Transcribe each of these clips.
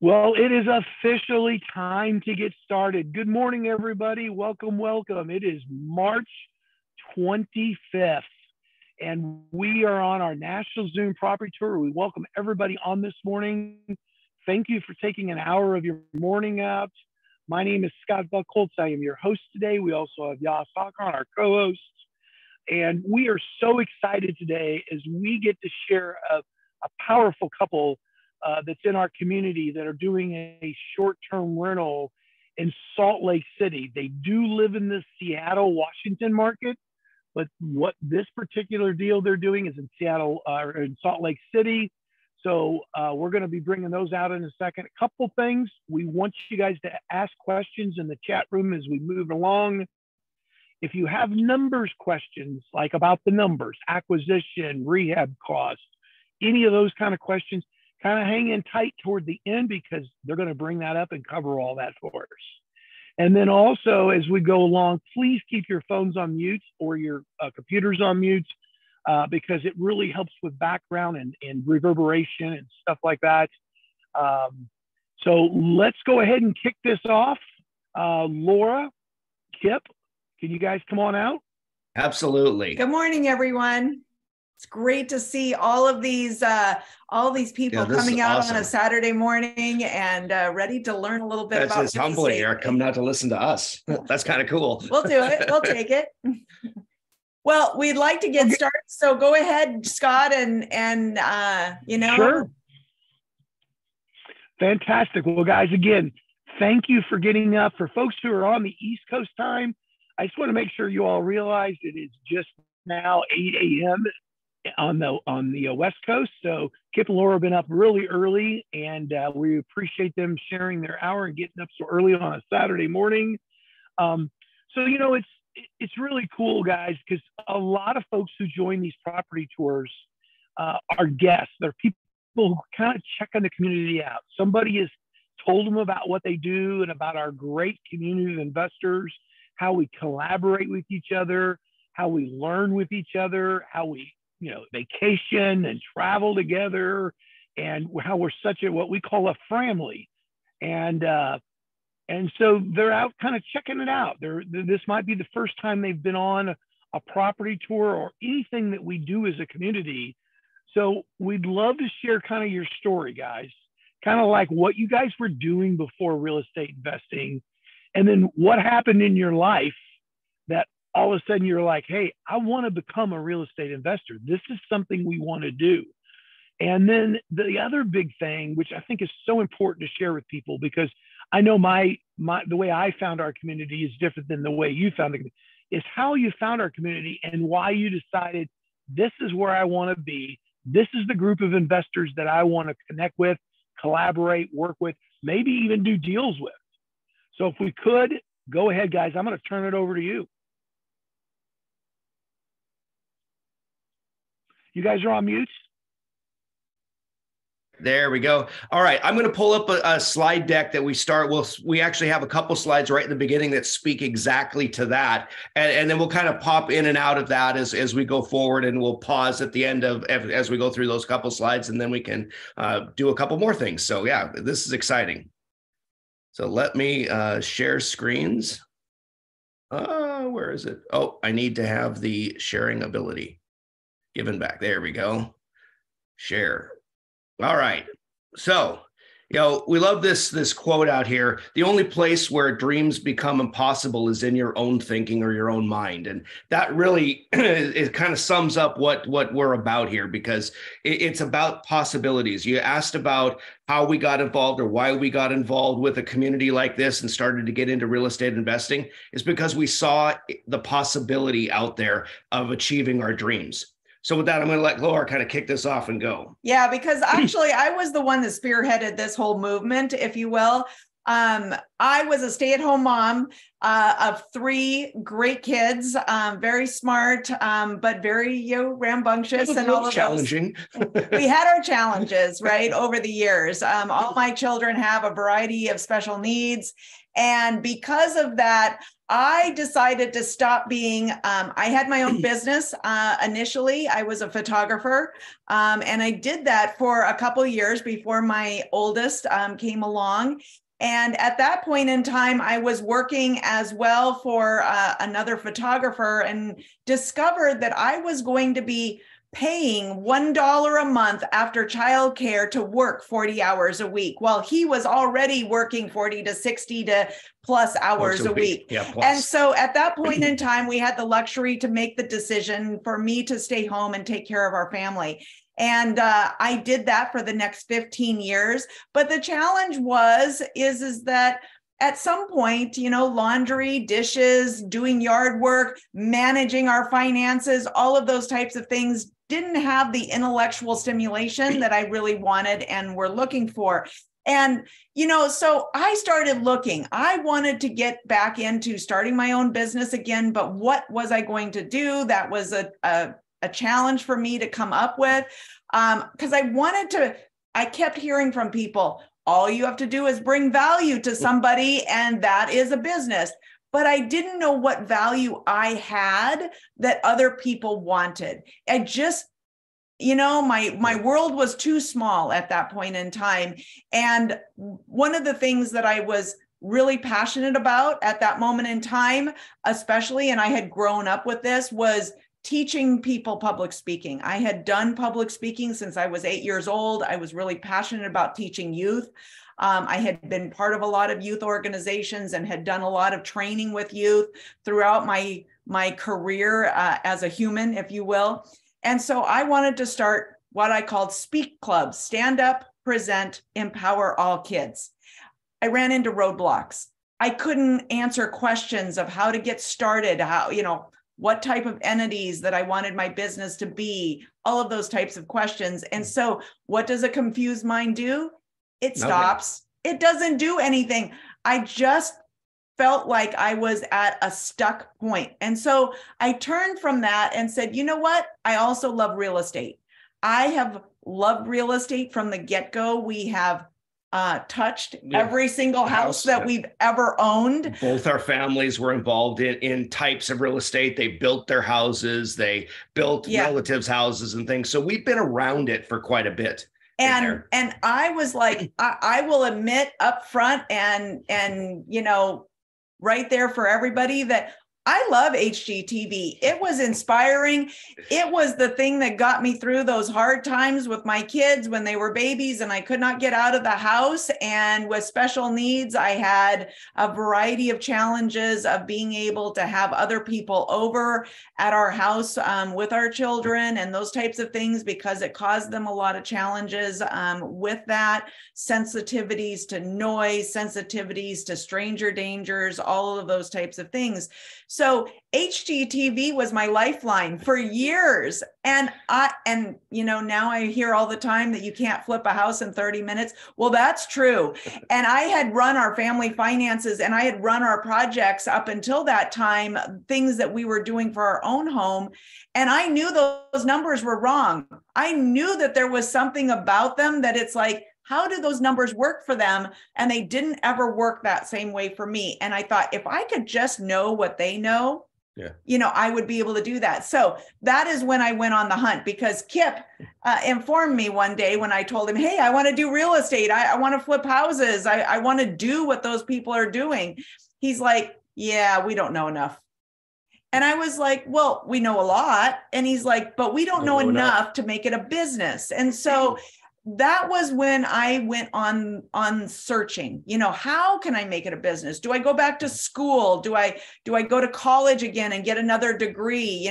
Well, it is officially time to get started. Good morning, everybody. Welcome, welcome. It is March 25th, and we are on our National Zoom Property Tour. We welcome everybody on this morning. Thank you for taking an hour of your morning out. My name is Scott Buckholtz. I am your host today. We also have Yas Hakon, our co-host. And we are so excited today as we get to share a powerful couple that's in our community that are doing a short-term rental in Salt Lake City. They do live in the Seattle, Washington market, but what this particular deal they're doing is in Seattle or in Salt Lake City. So we're going to be bringing those out in a second. A couple things. We want you guys to ask questions in the chat room as we move along. If you have numbers questions, like about the numbers, acquisition, rehab costs, any of those kind of questions, kind of hang in tight toward the end because they're going to bring that up and cover all that for us. And then also, as we go along, please keep your phones on mute or your computers on mute because it really helps with background and reverberation and stuff like that. So let's go ahead and kick this off. Lora, Kip, can you guys come on out? Absolutely. Good morning, everyone. It's great to see all these people coming out on a Saturday morning and ready to learn a little bit about real estate. It's humbling. They're coming out to listen to us. That's kind of cool. We'll do it. We'll take it. Well, we'd like to get started. So go ahead, Scott, and Sure. Fantastic. Well, guys, again, thank you for getting up. For folks who are on the East Coast time, I just want to make sure you all realize it is just now 8 a.m. on the West Coast. So Kip and Laura have been up really early, and we appreciate them sharing their hour and getting up so early on a Saturday morning. So it's really cool, guys, because a lot of folks who join these property tours are guests. They're people who kind of check on the community out. Somebody has told them about what they do and about our great community of investors, how we collaborate with each other, how we learn with each other, how we vacation and travel together, and how we're such what we call a family. And so they're out kind of checking it out. This might be the first time they've been on a property tour or anything that we do as a community. So we'd love to share kind of your story, guys, kind of like what you guys were doing before real estate investing, and then what happened in your life that all of a sudden you're like, hey, I want to become a real estate investor. This is something we want to do. And then the other big thing, which I think is so important to share with people, because I know the way I found our community is different than the way you found it, is how you found our community and why you decided this is where I want to be. This is the group of investors that I want to connect with, collaborate, work with, maybe even do deals with. So if we could, go ahead, guys. I'm going to turn it over to you. You guys are on mute. There we go. All right. I'm going to pull up a slide deck that we start. We actually have a couple slides right in the beginning that speak exactly to that. And then we'll kind of pop in and out of that as we go forward, and we'll pause at the end as we go through those couple slides, and then we can do a couple more things. So yeah, this is exciting. So let me share screens. Where is it? Oh, I need to have the sharing ability given back. There we go. Share. All right. So, we love this quote out here. The only place where dreams become impossible is in your own thinking or your own mind. And that really, it kind of sums up what we're about here, because it's about possibilities. You asked about how we got involved or why we got involved with a community like this and started to get into real estate investing. Is because we saw the possibility out there of achieving our dreams. So with that, I'm going to let Laura kind of kick this off and go. Yeah, because actually I was the one that spearheaded this whole movement, if you will. I was a stay-at-home mom of 3 great kids, very smart, but very rambunctious and all of challenging. We had our challenges, right, over the years. All my children have a variety of special needs. And because of that, I decided to stop being, I had my own business. Initially, I was a photographer, and I did that for a couple of years before my oldest came along. And at that point in time, I was working as well for another photographer, and discovered that I was going to be paying $1 a month after childcare to work 40 hours a week, while he was already working 40 to 60 to plus hours a week. Yeah, plus. And so at that point in time, we had the luxury to make the decision for me to stay home and take care of our family. And I did that for the next 15 years. But the challenge is that at some point, laundry, dishes, doing yard work, managing our finances, all of those types of things didn't have the intellectual stimulation that I really wanted and were looking for. And, so I started looking. I wanted to get back into starting my own business again, but what was I going to do? That was a challenge for me to come up with, because I kept hearing from people, all you have to do is bring value to somebody, and that is a business. But I didn't know what value I had that other people wanted. I just, my world was too small at that point in time. And one of the things that I was really passionate about at that moment in time, especially, and I had grown up with this, was teaching people public speaking. I had done public speaking since I was 8 years old. I was really passionate about teaching youth. I had been part of a lot of youth organizations and had done a lot of training with youth throughout my career as a human, if you will. And so I wanted to start what I called Speak Clubs, stand up, present, empower all kids. I ran into roadblocks. I couldn't answer questions of how to get started, what type of entities that I wanted my business to be, all of those types of questions. And so what does a confused mind do? It stops. It doesn't do anything. I just felt like I was at a stuck point. And so I turned from that and said, you know what? I also love real estate. I have loved real estate from the get-go. We have touched every single house that we've ever owned. Both our families were involved in types of real estate. They built their houses, they built relatives' houses and things. So we've been around it for quite a bit. And I was like, I will admit up front and right there for everybody that I love HGTV. It was inspiring. It was the thing that got me through those hard times with my kids when they were babies and I could not get out of the house. And with special needs, I had a variety of challenges of being able to have other people over at our house with our children and those types of things, because it caused them a lot of challenges with that, sensitivities to noise, sensitivities to stranger dangers, all of those types of things. So HGTV was my lifeline for years. And now I hear all the time that you can't flip a house in 30 minutes. Well, that's true. And I had run our family finances and I had run our projects up until that time, things that we were doing for our own home. And I knew those numbers were wrong. I knew that there was something about them that it's like, how do those numbers work for them? And they didn't ever work that same way for me. And I thought, if I could just know what they know, I would be able to do that. So that is when I went on the hunt, because Kip informed me one day when I told him, hey, I want to do real estate. I want to flip houses. I want to do what those people are doing. He's like, yeah, we don't know enough. And I was like, well, we know a lot. And he's like, but we don't know enough to make it a business. And so that was when I went on searching, how can I make it a business? Do I go back to school? Do I go to college again and get another degree?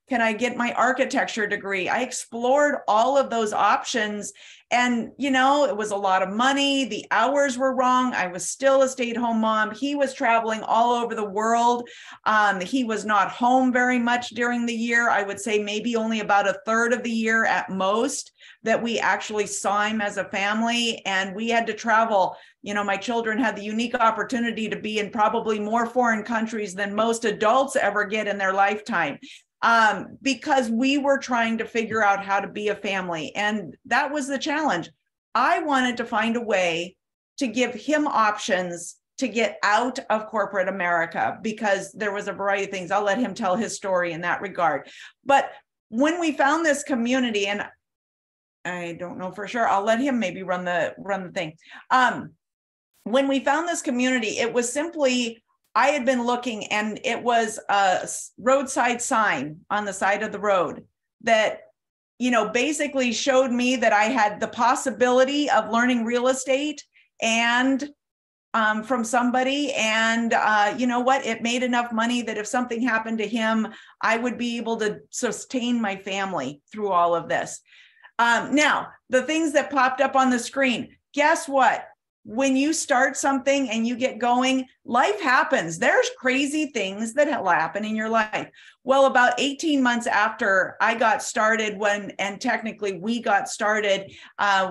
Can I get my architecture degree? I explored all of those options. And, it was a lot of money. The hours were wrong. I was still a stay-at-home mom. He was traveling all over the world. He was not home very much during the year. I would say maybe only about a third of the year at most that we actually saw him as a family. And we had to travel. My children had the unique opportunity to be in probably more foreign countries than most adults ever get in their lifetime. Because we were trying to figure out how to be a family. And that was the challenge. I wanted to find a way to give him options to get out of corporate America because there was a variety of things. I'll let him tell his story in that regard. But when we found this community, and I don't know for sure, I'll let him maybe run the thing. When we found this community, it was simply, I had been looking, and it was a roadside sign on the side of the road that, you know, basically showed me that I had the possibility of learning real estate and from somebody. And you know what? It made enough money that if something happened to him, I would be able to sustain my family through all of this. Now, the things that popped up on the screen, guess what? When you start something and you get going, life happens. There's crazy things that happen in your life. Well, about 18 months after I got started, and technically we got started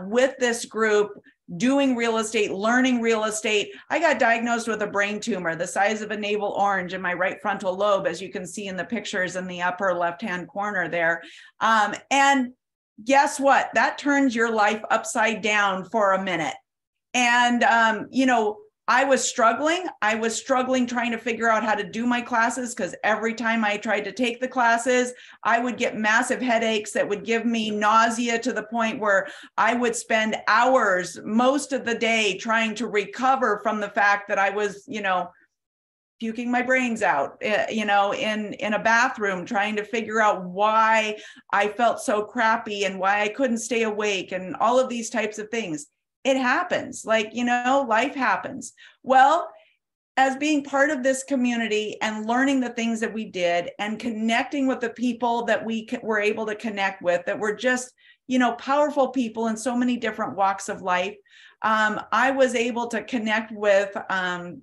with this group, doing real estate, learning real estate, I got diagnosed with a brain tumor the size of a navel orange in my right frontal lobe, as you can see in the pictures in the upper left-hand corner there. And guess what? That turns your life upside down for a minute. And, you know, I was struggling trying to figure out how to do my classes, because every time I tried to take the classes, I would get massive headaches that would give me nausea to the point where I would spend hours most of the day trying to recover from the fact that I was, you know, puking my brains out, you know, in a bathroom, trying to figure out why I felt so crappy and why I couldn't stay awake and all of these types of things. It happens, like, you know, life happens. Well, as being part of this community and learning the things that we did and connecting with the people that we were able to connect with, that were just, you know, powerful people in so many different walks of life, I was able to connect with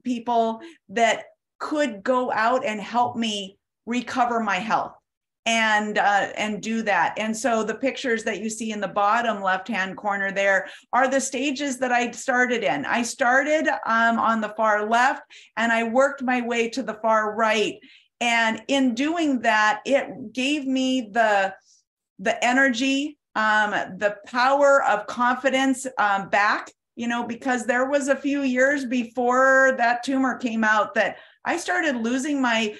people that could go out and help me recover my health and do that. And so the pictures that you see in the bottom left-hand corner there are the stages that I started in. I started on the far left, and I worked my way to the far right. And in doing that, it gave me the energy, the power of confidence back, you know, because there was a few years before that tumor came out that I started losing my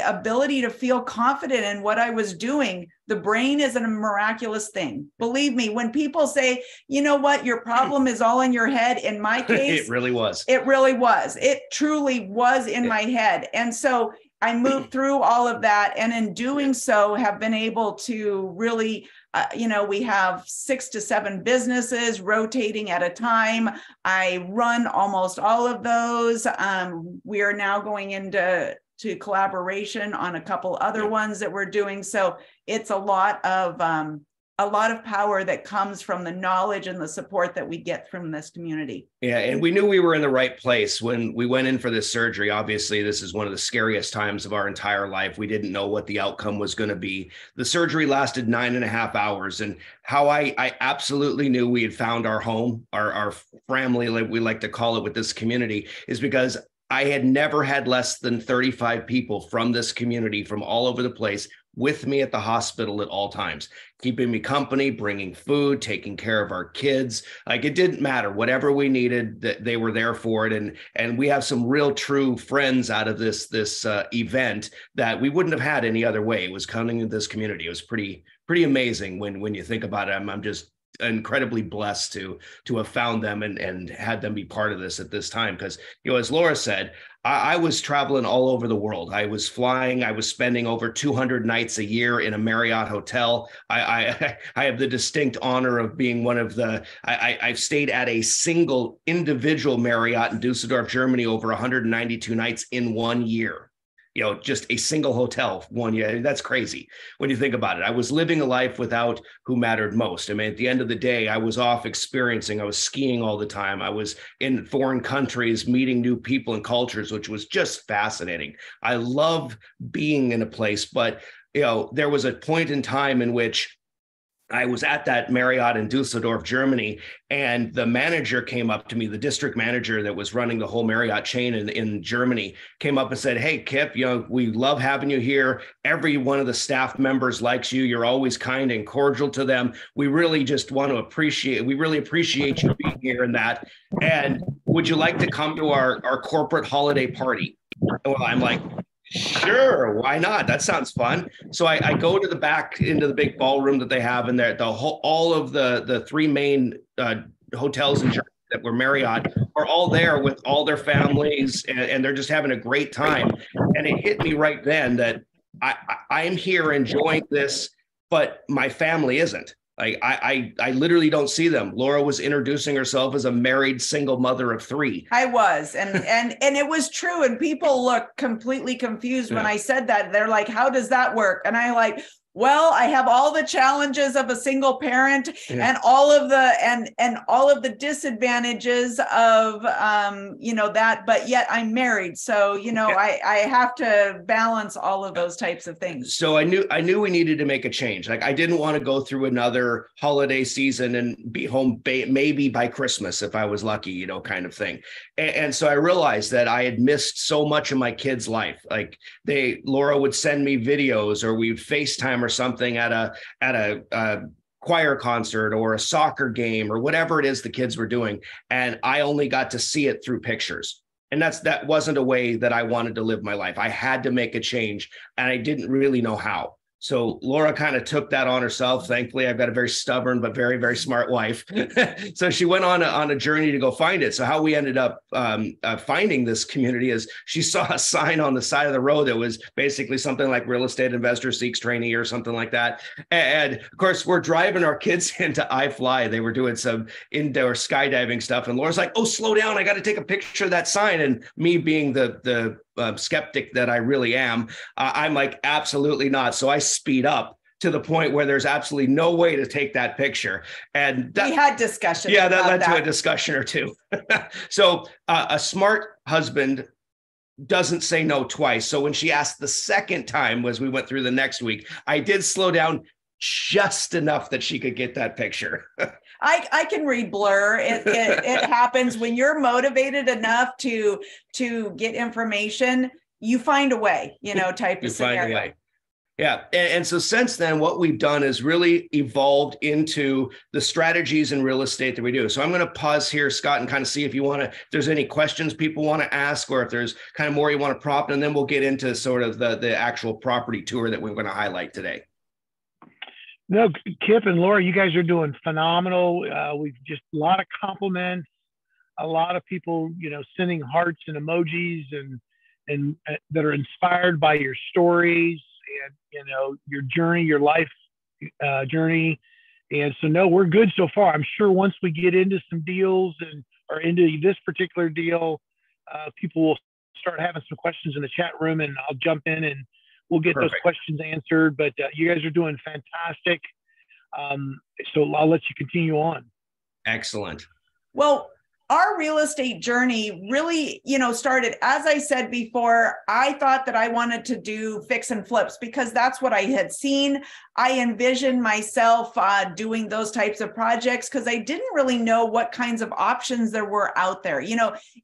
ability to feel confident in what I was doing. The brain is a miraculous thing. Believe me, when people say, you know what, your problem is all in your head, in my case, it really was. It really was. It truly was in my head. And so I moved through all of that. And in doing so, have been able to really, you know, we have 6 to 7 businesses rotating at a time. I run almost all of those. We are now going into collaboration on a couple other ones that we're doing. So it's a lot of power that comes from the knowledge and the support that we get from this community. Yeah. And we knew we were in the right place when we went in for this surgery. Obviously, this is one of the scariest times of our entire life. We didn't know what the outcome was going to be. The surgery lasted 9.5 hours. And how I absolutely knew we had found our home, our family, like we like to call it with this community, is because I had never had less than 35 people from this community from all over the place with me at the hospital at all times, keeping me company, bringing food, taking care of our kids. Like, it didn't matter. Whatever we needed, that they were there for it. And we have some real true friends out of this event that we wouldn't have had any other way. It was coming to this community. It was pretty amazing when you think about it. I'm just incredibly blessed to have found them and had them be part of this at this time. Because, you know, as Lora said, I was traveling all over the world. I was flying. I was spending over 200 nights a year in a Marriott hotel. I have the distinct honor of being one of the, I've stayed at a single individual Marriott in Dusseldorf, Germany, over 192 nights in 1 year. You know, just a single hotel 1 year. That's crazy when you think about it. I was living a life without who mattered most. I mean, at the end of the day, I was off experiencing. I was skiing all the time. I was in foreign countries, meeting new people and cultures, which was just fascinating. I love being in a place, but, you know, there was a point in time in which I was at that Marriott in Dusseldorf, Germany, and the manager came up to me, the district manager that was running the whole Marriott chain in Germany, came up and said, "Hey, Kip, you know, we love having you here. Every one of the staff members likes you. You're always kind and cordial to them. We really just want to appreciate you being here and that." And would you like to come to our corporate holiday party? Well, I'm like, sure, why not? That sounds fun. So I go to the back into the big ballroom that they have in there. All of the three main hotels in Germany that were Marriott are all there with all their families, and they're just having a great time. And it hit me right then that I'm here enjoying this, but my family isn't. Like I literally don't see them. Lora was introducing herself as a married single mother of three. I was, and it was true. And people look completely confused when I said that. They're like, "How does that work?" And I like, well, I have all the challenges of a single parent and all of the disadvantages of that, but yet I'm married. So, I have to balance all of those types of things. So I knew we needed to make a change. Like I didn't want to go through another holiday season and be home maybe by Christmas if I was lucky, kind of thing. And so I realized that I had missed so much of my kids' life. Like Lora would send me videos, or we'd FaceTime or something at a choir concert or a soccer game or whatever it is the kids were doing. And I only got to see it through pictures. And that wasn't a way that I wanted to live my life. I had to make a change, and I didn't really know how. So Lora kind of took that on herself. Thankfully, I've got a very stubborn but very, very smart wife. So she went on a journey to go find it. So how we ended up finding this community is she saw a sign on the side of the road that was basically something like real estate investor seeks trainee or something like that. And of course, we're driving our kids into iFly. They were doing some indoor skydiving stuff. And Laura's like, "Oh, slow down. I got to take a picture of that sign." And me being the skeptic that I really am, I'm like, absolutely not. So I speed up to the point where there's absolutely no way to take that picture. And we had discussions. Yeah, that led to a discussion or two. So a smart husband doesn't say no twice. So when she asked the second time, as we went through the next week, I did slow down just enough that she could get that picture. I can read blur. It happens when you're motivated enough to get information. You find a way, type of scenario. Find a way. Yeah. And so since then, what we've done is really evolved into the strategies in real estate that we do. So I'm going to pause here, Scott, and kind of see if there's any questions people want to ask, or if there's kind of more you want to prompt, and then we'll get into sort of the actual property tour that we're going to highlight today. No, Kip and Lora, you guys are doing phenomenal. We've just a lot of compliments, a lot of people, sending hearts and emojis and that are inspired by your stories and, your journey, your life journey. And so, no, we're good so far. I'm sure once we get into some deals or into this particular deal, people will start having some questions in the chat room, and I'll jump in and we'll get Perfect. Those questions answered, but you guys are doing fantastic. So I'll let you continue on. Excellent. Well, our real estate journey really, started, as I said before, I thought that I wanted to do fix and flips because that's what I had seen. I envisioned myself doing those types of projects because I didn't really know what kinds of options there were out there.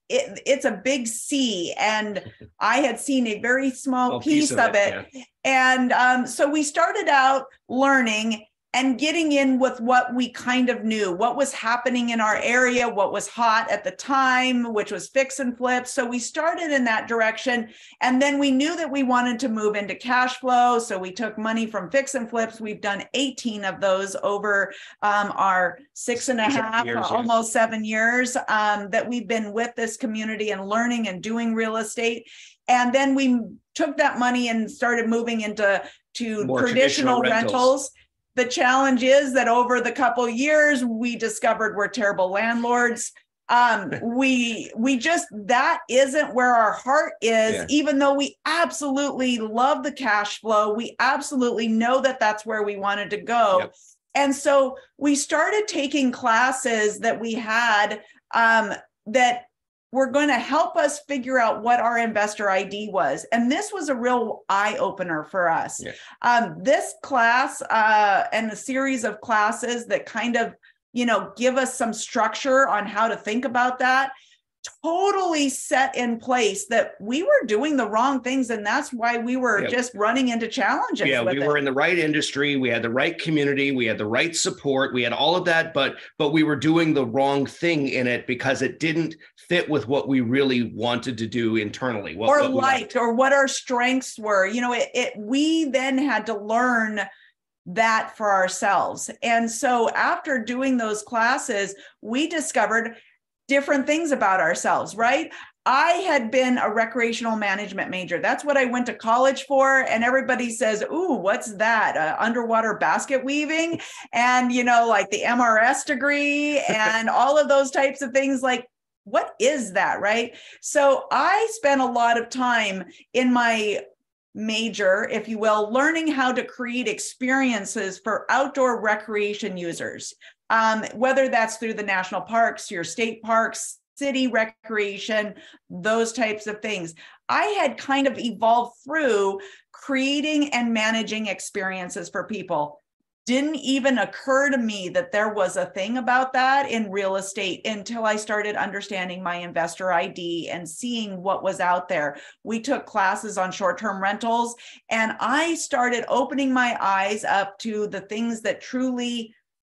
It's a big sea, and I had seen a very small piece of it. Yeah. And so we started out learning and getting in with what we kind of knew, what was happening in our area, what was hot at the time, which was fix and flip. So we started in that direction. And then we knew that we wanted to move into cash flow. So we took money from fix and flips. We've done 18 of those over our 6.5, almost 7 years that we've been with this community and learning and doing real estate. And then we took that money and started moving into traditional rentals. The challenge is that over the couple of years, we discovered we're terrible landlords. We just, that isn't where our heart is, even though we absolutely love the cash flow. We absolutely know that that's where we wanted to go. Yep. And so we started taking classes that we had that were going to help us figure out what our investor ID was. And this was a real eye-opener for us. Yeah. This class and the series of classes that kind of, give us some structure on how to think about that totally set in place that we were doing the wrong things. And that's why we were just running into challenges. Yeah, we were in the right industry. We had the right community. We had the right support. We had all of that, but we were doing the wrong thing in it because it didn't fit with what we really wanted to do internally. Or what our strengths were. You know, we then had to learn that for ourselves. And so after doing those classes, we discovered different things about ourselves, right? I had been a recreational management major. That's what I went to college for. And everybody says, ooh, what's that? Underwater basket weaving and, you know, like the MRS degree and all of those types of things. Like, what is that, right? So I spent a lot of time in my major, if you will, learning how to create experiences for outdoor recreation users. Whether that's through the national parks, your state parks, city recreation, those types of things. I had kind of evolved through creating and managing experiences for people. Didn't even occur to me that there was a thing about that in real estate until I started understanding my investor ID and seeing what was out there. We took classes on short-term rentals, and I started opening my eyes up to the things that truly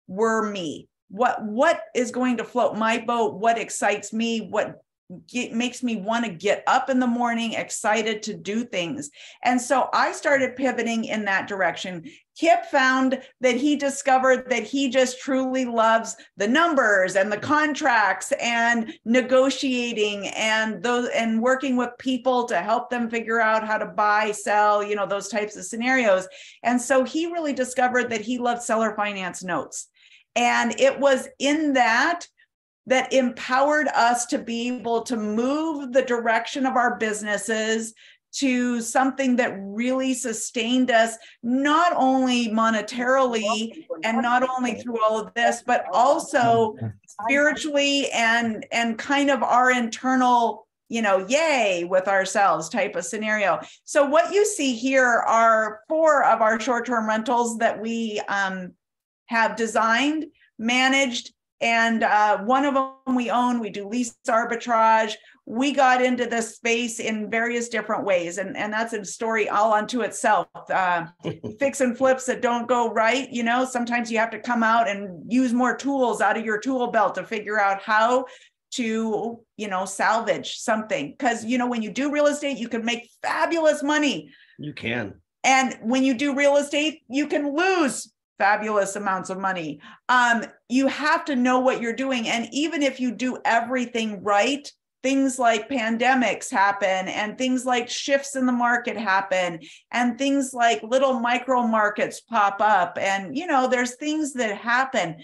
were me. What is going to float my boat? What excites me? What makes me want to get up in the morning, excited to do things. And so I started pivoting in that direction. Kip found that he discovered that he just truly loves the numbers and the contracts and negotiating and those and working with people to help them figure out how to buy, sell, you know, those types of scenarios. And so he really discovered that he loved seller finance notes. And it was in that empowered us to be able to move the direction of our businesses to something that really sustained us, not only monetarily and not only through all of this, but also spiritually and kind of our internal, you know, yay with ourselves type of scenario. So what you see here are 4 of our short-term rentals that we have designed, managed, and one of them we own. We do lease arbitrage. We got into this space in various different ways. And that's a story all unto itself. Fix and flips that don't go right. You know, sometimes you have to come out and use more tools out of your tool belt to figure out how to, you know, salvage something. Because, you know, when you do real estate, you can make fabulous money. You can. And when you do real estate, you can lose fabulous amounts of money. You have to know what you're doing. And even if you do everything right, things like pandemics happen and things like shifts in the market happen and things like little micro markets pop up. And, you know, there's things that happen.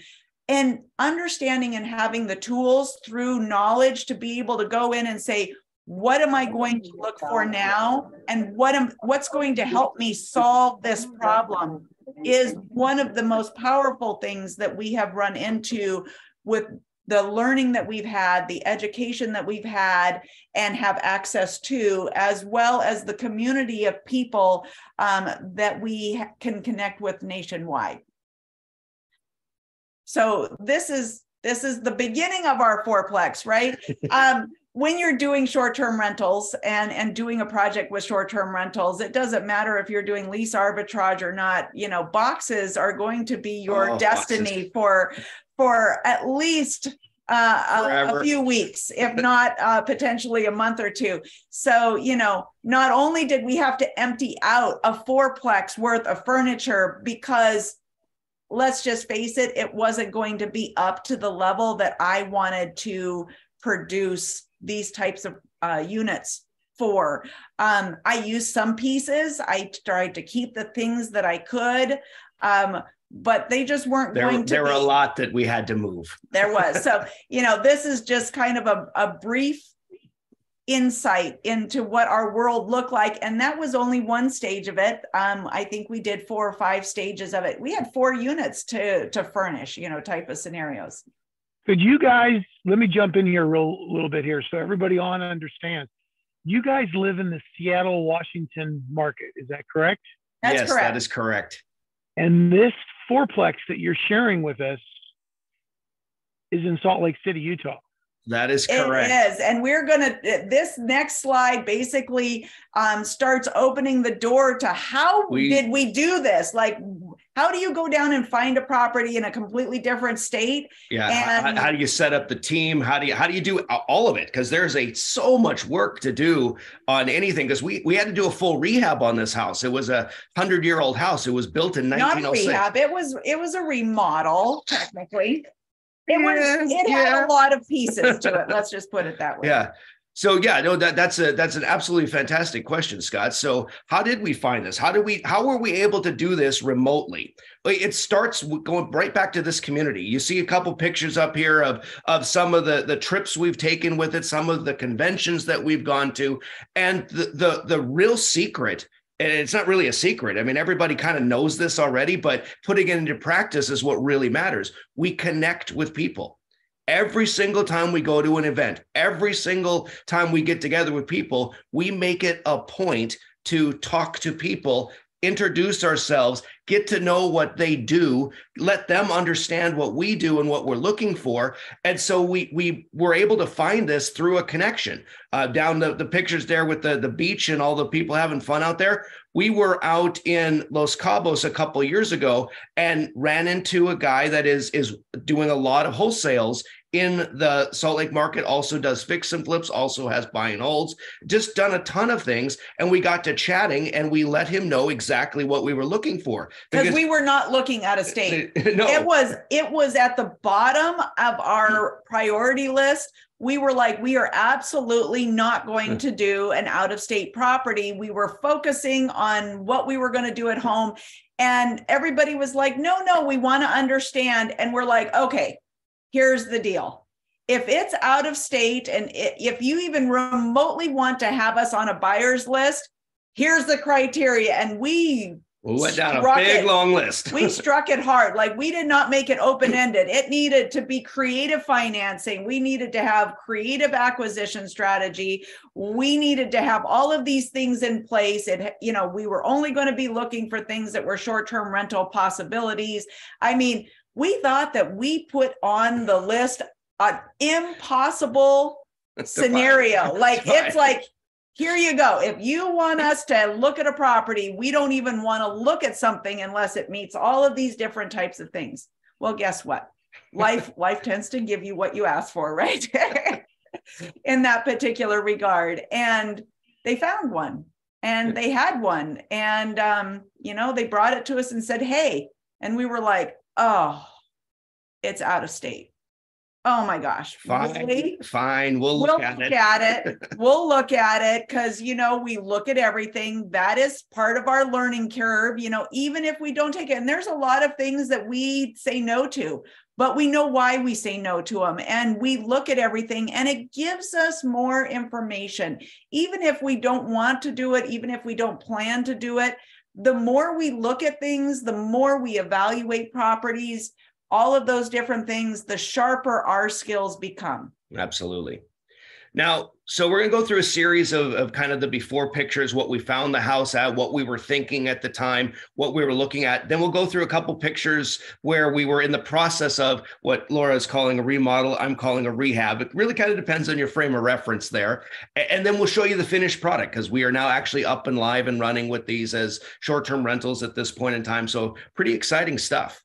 And understanding and having the tools through knowledge to be able to go in and say, what am I going to look for now? And what's going to help me solve this problem is one of the most powerful things that we have run into with the learning that we've had, the education that we've had and have access to, as well as the community of people that we can connect with nationwide. So this is the beginning of our fourplex, right? When you're doing short-term rentals and doing a project with short-term rentals, it doesn't matter if you're doing lease arbitrage or not. You know, boxes are going to be your destiny for at least a few weeks, if not potentially a month or two. So, you know, not only did we have to empty out a fourplex worth of furniture because, let's just face it, it wasn't going to be up to the level that I wanted to produce these types of units for. I used some pieces. I tried to keep the things that I could, but they just weren't going to. There were a lot that we had to move. There was. So, you know, this is just kind of a brief insight into what our world looked like. And that was only one stage of it. I think we did 4 or 5 stages of it. We had 4 units to furnish, you know, type of scenarios. Could you guys, let me jump in here a little bit here so everybody on understands. You guys live in the Seattle, Washington market. Is that correct? That's yes, correct. That is correct. And this fourplex that you're sharing with us is in Salt Lake City, Utah. That is correct. It is. And we're going to, this next slide basically starts opening the door to how did we do this? Like, how do you go down and find a property in a completely different state? Yeah. And how do you set up the team? How do you do all of it? Because there's so much work to do on anything. Because we had to do a full rehab on this house. It was a 100-year-old house. It was built in 1906. Not a rehab. It was a remodel, technically. It had a lot of pieces to it. Let's just put it that way. Yeah. So yeah, no, that's an absolutely fantastic question, Scott. So how did we find this? How were we able to do this remotely? It starts going right back to this community. You see a couple pictures up here of some of the trips we've taken with it, some of the conventions that we've gone to, and the real secret. And it's not really a secret. I mean, everybody kind of knows this already, but putting it into practice is what really matters. We connect with people. Every single time we go to an event, every single time we get together with people, we make it a point to talk to people, introduce ourselves, get to know what they do, let them understand what we do and what we're looking for. And so we were able to find this through a connection. Down the pictures there with the beach and all the people having fun out there. We were out in Los Cabos a couple of years ago and ran into a guy that is doing a lot of wholesales in the Salt Lake market, also does fix and flips, also has buy and holds, just done a ton of things. And we got to chatting and we let him know exactly what we were looking for. Because we were not looking at a state. No. It was at the bottom of our priority list. We were like, we are absolutely not going to do an out-of-state property. We were focusing on what we were going to do at home. And everybody was like, no, we want to understand. And we're like, okay, here's the deal. If it's out of state and if you even remotely want to have us on a buyer's list, here's the criteria. And we went down a big, long list. We struck it hard. Like, we did not make it open-ended. It needed to be creative financing. We needed to have creative acquisition strategy. We needed to have all of these things in place. And, we were only going to be looking for things that were short-term rental possibilities. I mean, we thought that we put on the list an impossible scenario. Like, it's like, here you go. If you want us to look at a property, we don't even want to look at something unless it meets all of these different types of things. Well, guess what? Life tends to give you what you ask for, right? In that particular regard. And they found one and they had one. And, they brought it to us and said, hey, and we were like, oh, it's out of state. Oh my gosh. Really? Fine. We'll look at it. We'll look at it because, we look at everything. That is part of our learning curve, even if we don't take it. And there's a lot of things that we say no to, but we know why we say no to them. And we look at everything and it gives us more information. Even if we don't want to do it, even if we don't plan to do it, the more we look at things, the more we evaluate properties, all of those different things, the sharper our skills become. Absolutely. Now, so we're going to go through a series of kind of the before pictures, what we found the house at, what we were thinking at the time, what we were looking at. Then we'll go through a couple pictures where we were in the process of what Lora is calling a remodel. I'm calling a rehab. It really kind of depends on your frame of reference there. And then we'll show you the finished product because we are now actually up and live and running with these as short-term rentals at this point in time. So pretty exciting stuff.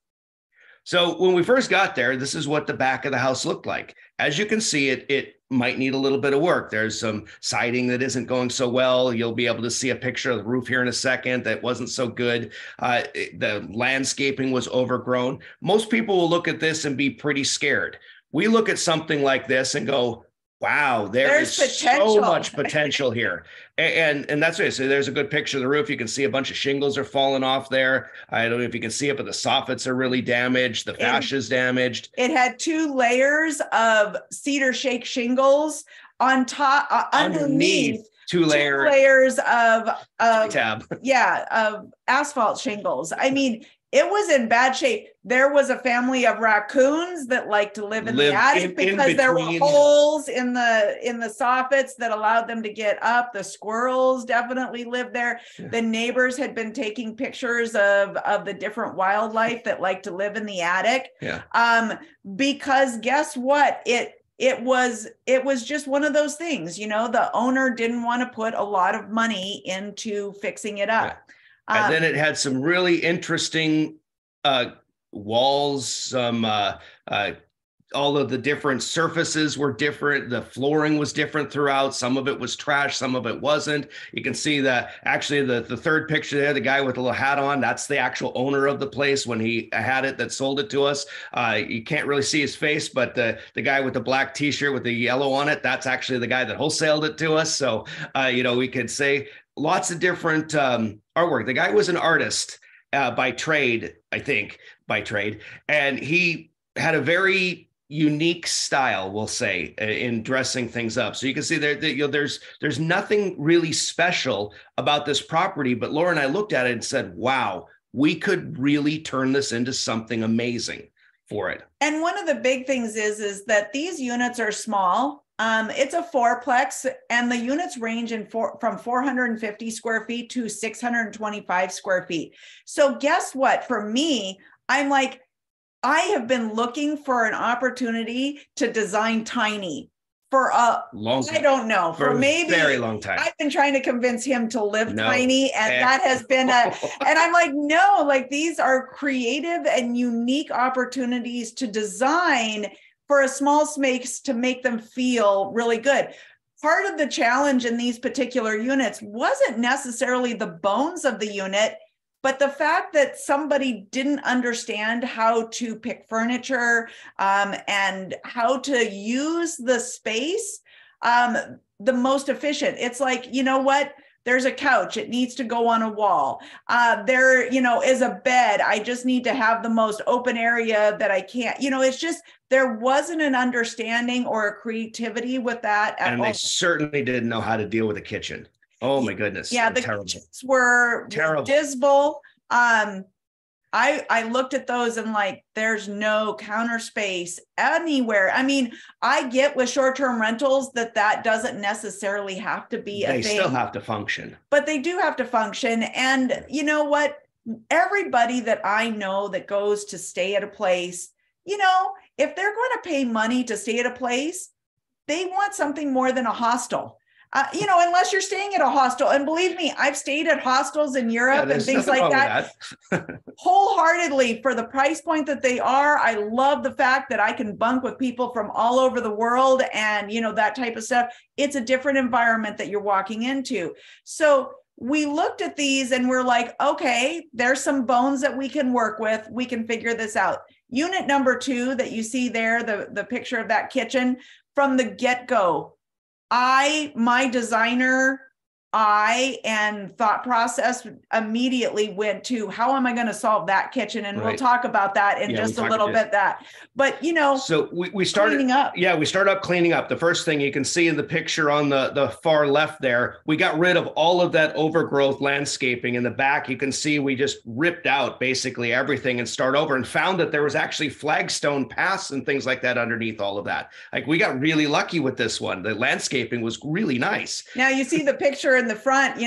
So when we first got there, this is what the back of the house looked like. As you can see, it might need a little bit of work. There's some siding that isn't going so well. You'll be able to see a picture of the roof here in a second that wasn't so good. The landscaping was overgrown. Most people will look at this and be pretty scared. We look at something like this and go, wow, there's so much potential here. And that's what I say. There's a good picture of the roof. You can see a bunch of shingles are falling off there. I don't know if you can see it, but the soffits are really damaged. The fascia is damaged. It had 2 layers of cedar shake shingles on top, underneath. 2 layers of tab. of asphalt shingles. I mean, it was in bad shape. There was a family of raccoons that like to live in the attic because there were holes in the soffits that allowed them to get up. The squirrels definitely lived there. Yeah. The neighbors had been taking pictures of the different wildlife that like to live in the attic. Yeah. Because guess what? it was just one of those things, the owner didn't want to put a lot of money into fixing it up. Yeah. And then it had some really interesting walls, some all of the different surfaces were different. The flooring was different throughout. Some of it was trash, some of it wasn't. You can see that actually the third picture there, the guy with the little hat on, that's the actual owner of the place when he had it that sold it to us. You can't really see his face, but the guy with the black t-shirt with the yellow on it, that's actually the guy that wholesaled it to us. So, we could say lots of different artwork. The guy was an artist by trade, and he had a very unique style, we'll say, in dressing things up. So you can see there that there's nothing really special about this property, but Laura and I looked at it and said, wow, we could really turn this into something amazing for it. And one of the big things is that these units are small. It's a fourplex, and the units range from 450 square feet to 625 square feet. So guess what? For me, I'm like, I have been looking for an opportunity to design tiny for a long time. I don't know, for maybe very long time. I've been trying to convince him to live tiny, and that has been and I'm like, no, like these are creative and unique opportunities to design for a small space to make them feel really good. Part of the challenge in these particular units wasn't necessarily the bones of the unit, but the fact that somebody didn't understand how to pick furniture and how to use the space the most efficient. It's like, you know what? There's a couch. It needs to go on a wall. There, is a bed. I just need to have the most open area that I can. It's just, there wasn't an understanding or a creativity with that at all. And they certainly didn't know how to deal with a kitchen. Oh my goodness. Yeah, the kitchens were dismal. I looked at those and like, there's no counter space anywhere. I mean, I get with short-term rentals that doesn't necessarily have to be a thing. They still have to function. But they do have to function. And you know what? Everybody that I know that goes to stay at a place, if they're going to pay money to stay at a place, they want something more than a hostel. Unless you're staying at a hostel. And believe me, I've stayed at hostels in Europe and things like that. Wholeheartedly, for the price point that they are. I love the fact that I can bunk with people from all over the world and, that type of stuff. It's a different environment that you're walking into. So we looked at these and we're like, okay, there's some bones that we can work with. We can figure this out. Unit number 2 that you see there, the picture of that kitchen, from the get-go, my designer and thought process immediately went to how am I going to solve that kitchen? And we'll talk about that in just a little bit but so we started cleaning up. Yeah, we started up cleaning up. The first thing you can see in the picture on the far left there, we got rid of all of that overgrowth landscaping. In the back, you can see we just ripped out basically everything and start over, and found that there was actually flagstone paths and things like that underneath all of that. Like, we got really lucky with this one. The landscaping was really nice. Now you see the picture in the front,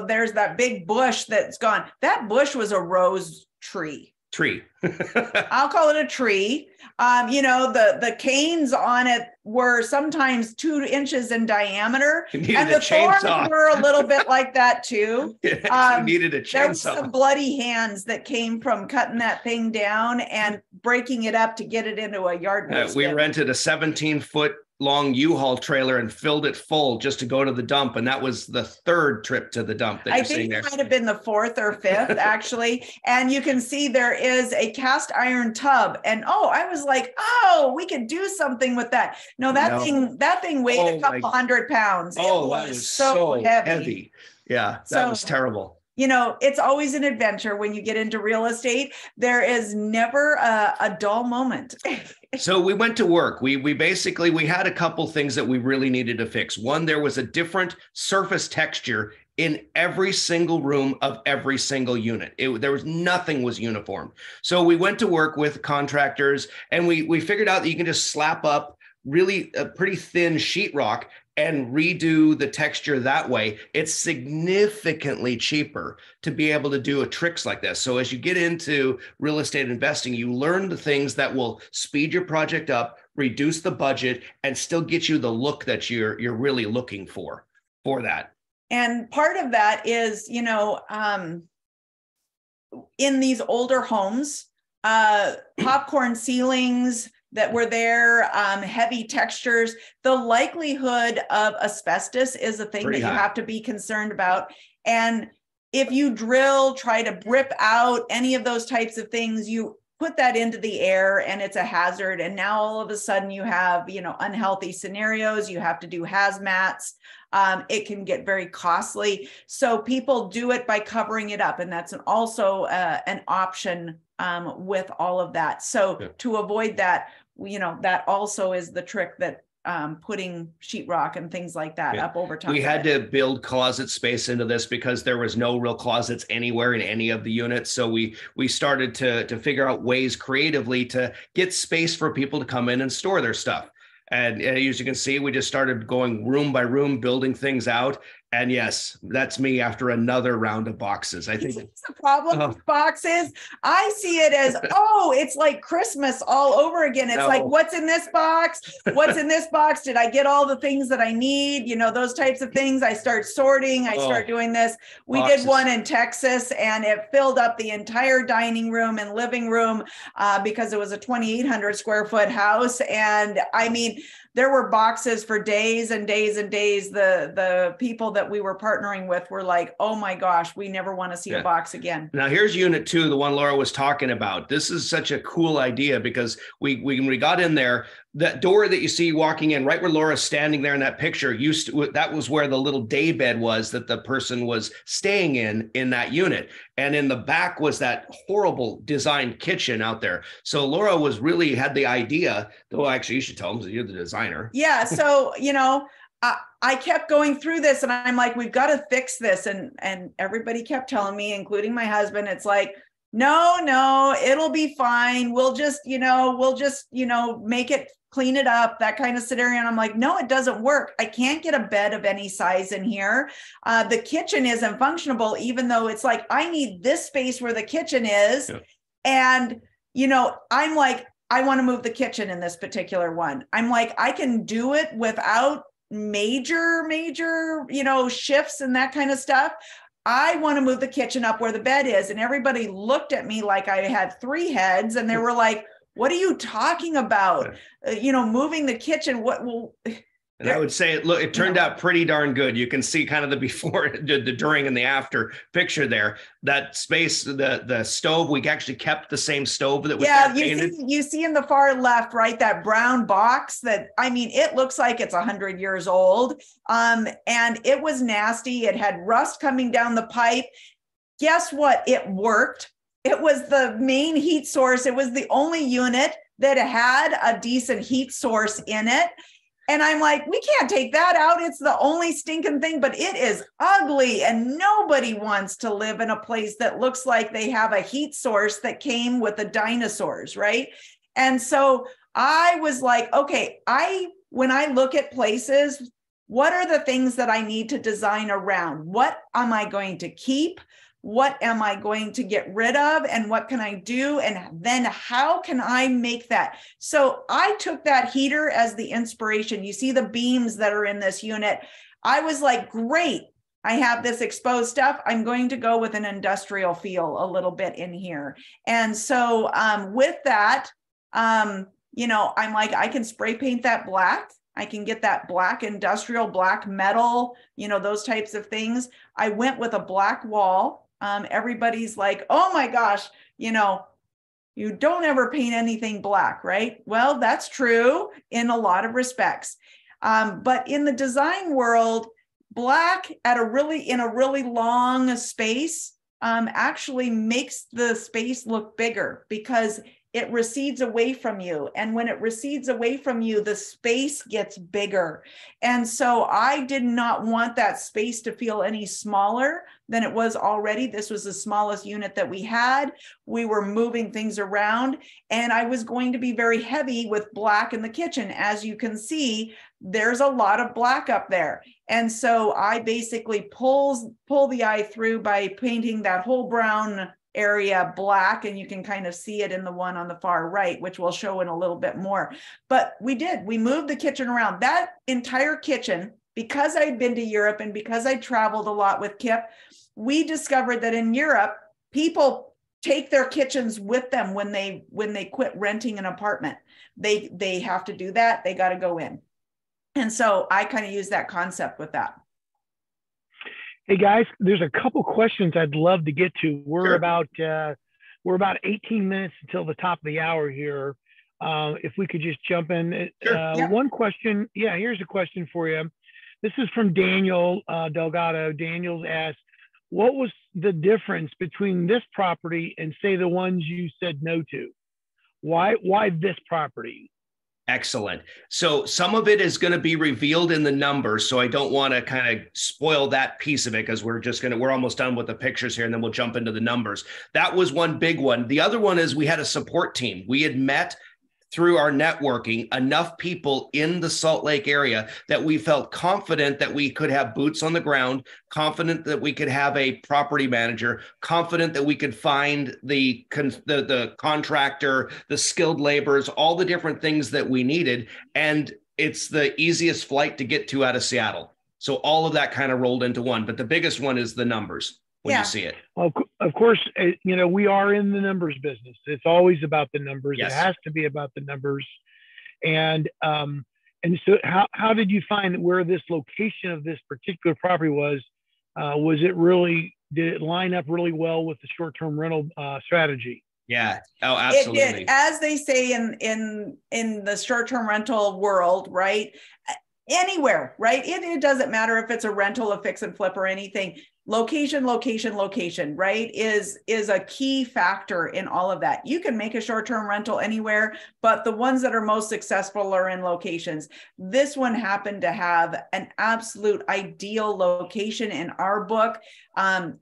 there's that big bush that's gone. That bush was a rose tree. I'll call it a tree. The canes on it were sometimes 2 inches in diameter, and the thorns were a little bit like that too. Needed a chainsaw. There was some bloody hands that came from cutting that thing down and breaking it up to get it into a yard. We rented a 17-foot long U-Haul trailer and filled it full just to go to the dump, and that was the 3rd trip to the dump that you're seeing there. I think it might have been the 4th or 5th actually. And you can see there is a cast iron tub, and I was like, we could do something with that. No, that thing weighed a couple hundred pounds. That was so heavy. Yeah, that was terrible. It's always an adventure when you get into real estate. There is never a dull moment. So we went to work. We had a couple things that we really needed to fix. One, there was a different surface texture in every single room of every single unit. Nothing was uniform. So we went to work with contractors, and we figured out that you can just slap up really a pretty thin sheetrock and redo the texture that way. It's significantly cheaper to be able to do tricks like this. So as you get into real estate investing, you learn the things that will speed your project up, reduce the budget, and still get you the look that you're really looking for that. And part of that is, in these older homes, popcorn ceilings that were there, heavy textures, the likelihood of asbestos is a thing that you have to be concerned about. And if you drill, try to rip out any of those types of things, you put that into the air and it's a hazard. And now all of a sudden you have, unhealthy scenarios. You have to do hazmats. It can get very costly. So people do it by covering it up. And that's also an option with all of that. So to avoid that, that also is the trick that putting sheetrock and things like that up over top. We had to build closet space into this because there was no real closets anywhere in any of the units. So we started to figure out ways creatively to get space for people to come in and store their stuff. And as you can see, we just started going room by room, building things out. And yes, that's me after another round of boxes. I think the problem with boxes, I see it as, it's like Christmas all over again. It's like, what's in this box? What's in this box? Did I get all the things that I need? Those types of things. I start sorting. I start doing this. We did one in Texas and it filled up the entire dining room and living room because it was a 2,800 square foot house. And I mean, there were boxes for days and days and days. The people that we were partnering with were like, oh my gosh, we never want to see a box again. Now here's unit 2, the one Laura was talking about. This is such a cool idea because when we got in there, that door that you see walking in, right where Laura's standing there in that picture, that was where the little day bed was that the person was staying in that unit. And in the back was that horrible designed kitchen out there. So Laura really had the idea, though actually you should tell them you're the designer. Yeah. So, I kept going through this and I'm like, we've got to fix this. And everybody kept telling me, including my husband, it's like, no, it'll be fine. We'll just make it, clean it up, that kind of scenario. And I'm like, no, it doesn't work. I can't get a bed of any size in here. The kitchen isn't functionable, even though it's like, I need this space where the kitchen is. Yeah. And, I'm like, I want to move the kitchen in this particular one. I'm like, I can do it without major, shifts and that kind of stuff. I want to move the kitchen up where the bed is. And everybody looked at me like I had 3 heads and they were like, what are you talking about? Moving the kitchen. What will... And I would say, it turned out pretty darn good. You can see kind of the before, the during, and the after picture there. That space, the stove, we actually kept the same stove that was painted. You see in the far left, right, that brown box that, I mean, it looks like it's 100 years old. And it was nasty. It had rust coming down the pipe. Guess what? It worked. It was the main heat source. It was the only unit that had a decent heat source in it. And I'm like, we can't take that out. It's the only stinking thing, but it is ugly. And nobody wants to live in a place that looks like they have a heat source that came with the dinosaurs, right? And so I was like, okay, when I look at places, what are the things that I need to design around? What am I going to keep? What am I going to get rid of? And what can I do? And then how can I make that? So I took that heater as the inspiration. You see the beams that are in this unit. I was like, great. I have this exposed stuff. I'm going to go with an industrial feel a little bit in here. And so with that, I'm like, I can spray paint that black. I can get that black industrial, black metal, those types of things. I went with a black wall. Everybody's like, oh my gosh, you don't ever paint anything black, right? Well, that's true in a lot of respects. But in the design world, black in a really long space actually makes the space look bigger because it recedes away from you. And when it recedes away from you, the space gets bigger. And so I did not want that space to feel any smaller than it was already. This was the smallest unit that we had. We were moving things around and I was going to be very heavy with black in the kitchen. As you can see, there's a lot of black up there. And so I basically pull the eye through by painting that whole brown area black, and you can kind of see it in the one on the far right, which we'll show in a little bit more. But we moved the kitchen around. That entire kitchen, because I'd been to Europe and because I traveled a lot with Kip, we discovered that in Europe, people take their kitchens with them when they quit renting an apartment. They have to do that. They got to go in. And so I kind of use that concept with that. Hey guys, there's a couple questions I'd love to get to. We're Sure. about 18 minutes until the top of the hour here. If we could just jump in. Sure. One question. Yeah, here's a question for you. This is from Daniel Delgado. Daniel's asked, what was the difference between this property and say the ones you said no to? Why this property? Excellent. So some of it is going to be revealed in the numbers. So I don't want to kind of spoil that piece of it, because we're almost done with the pictures here, and then we'll jump into the numbers. That was one big one. The other one is we had a support team. We had met through our networking enough people in the Salt Lake area that we felt confident that we could have boots on the ground, confident that we could have a property manager, confident that we could find the contractor, the skilled laborers, all the different things that we needed. And it's the easiest flight to get to out of Seattle. So all of that kind of rolled into one, but the biggest one is the numbers when you see it. Well, of course, we are in the numbers business. It's always about the numbers. Yes. It has to be about the numbers. And so how did you find where this location of this particular property was? Did it line up really well with the short-term rental strategy? Yeah. Oh, absolutely. It did. As they say in the short-term rental world, right? Anywhere, right? It doesn't matter if it's a rental, a fix and flip, or anything. Location, right, is a key factor in all of that. You can make a short-term rental anywhere, but the ones that are most successful are in locations. This one happened to have an absolute ideal location in our book.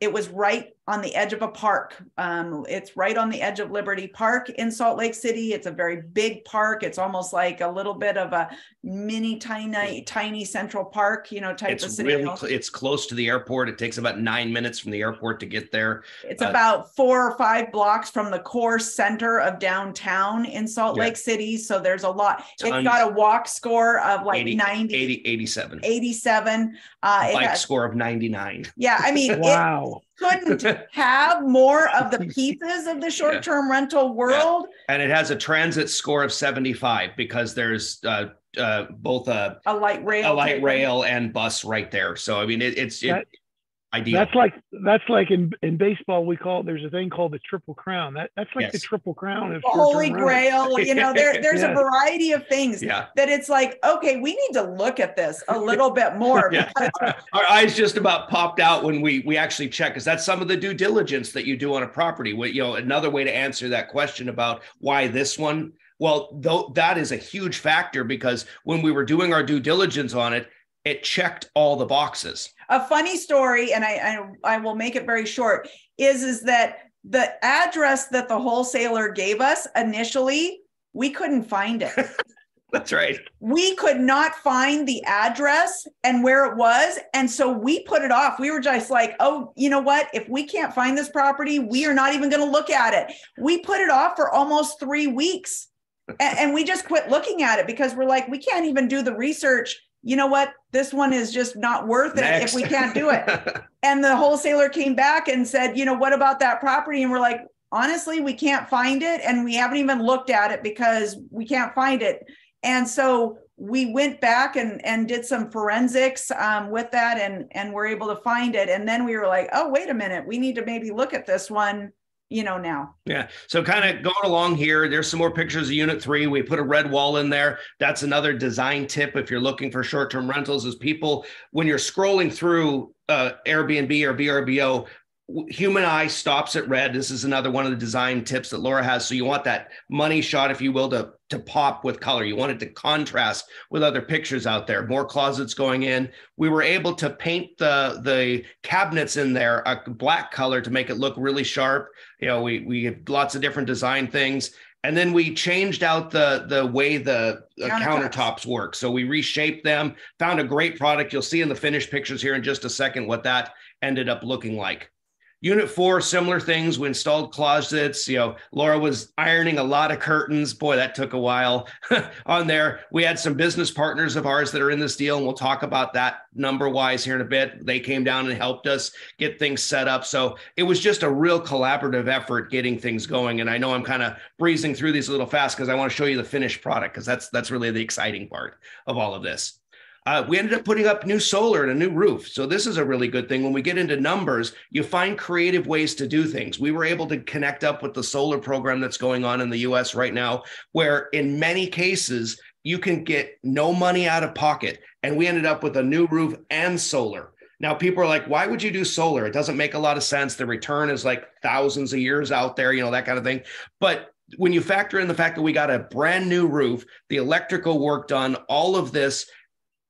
It was right on the edge of a park. It's right on the edge of Liberty Park in Salt Lake City. It's a very big park. It's almost like a little bit of a mini, tiny Central Park, type of scenario. It's close to the airport. It takes about 9 minutes from the airport to get there. It's about 4 or 5 blocks from the core center of downtown in Salt Lake City. So there's a lot. It's got a walk score of like 87. Bike score of 99. Yeah. I mean, wow. Couldn't have more of the pieces of the short-term rental world. Yeah. And it has a transit score of 75 because there's both a light rail and bus right there. So I mean, it's ideal. That's like in baseball there's a thing called the Triple Crown. That's like the Triple Crown of the Holy Grail. There's a variety of things that it's like, okay, we need to look at this a little bit more. Our eyes just about popped out when we actually check, because that's some of the due diligence that you do on a property. Another way to answer that question about why this one. Well, that is a huge factor, because when we were doing our due diligence on it, it checked all the boxes. A funny story, and I will make it very short, is that the address that the wholesaler gave us initially, we couldn't find it. That's right. We could not find the address and where it was. And so we put it off. We were just like, oh, you know what? If we can't find this property, we are not even going to look at it. We put it off for almost 3 weeks. And we just quit looking at it because we're like, we can't even do the research. You know what? This one is just not worth it if we can't do it. And the wholesaler came back and said, what about that property? And we're like, honestly, we can't find it. And we haven't even looked at it because we can't find it. And so we went back and did some forensics with that and were able to find it. And then we were like, oh, wait a minute, we need to maybe look at this one, now. Yeah. So kind of going along here, there's some more pictures of Unit 3. We put a red wall in there. That's another design tip if you're looking for short-term rentals, is people, when you're scrolling through Airbnb or VRBO, human eye stops at red. This is another one of the design tips that Lora has. So you want that money shot, if you will, to pop with color. You want it to contrast with other pictures out there. More closets going in. We were able to paint the cabinets in there a black color to make it look really sharp. We have lots of different design things. And then we changed out the way the countertops work. So we reshaped them, found a great product. You'll see in the finished pictures here in just a second what that ended up looking like. Unit 4, similar things. We installed closets. Laura was ironing a lot of curtains. Boy, that took a while on there. We had some business partners of ours that are in this deal, and we'll talk about that number-wise here in a bit. They came down and helped us get things set up. So it was just a real collaborative effort getting things going. And I know I'm kind of breezing through these a little fast because I want to show you the finished product, because that's really the exciting part of all of this. We ended up putting up new solar and a new roof. So this is a really good thing. When we get into numbers, you find creative ways to do things. We were able to connect up with the solar program that's going on in the US right now, where in many cases, you can get no money out of pocket. And we ended up with a new roof and solar. Now, people are like, why would you do solar? It doesn't make a lot of sense. The return is like thousands of years out there, that kind of thing. But when you factor in the fact that we got a brand new roof, the electrical work done, all of this,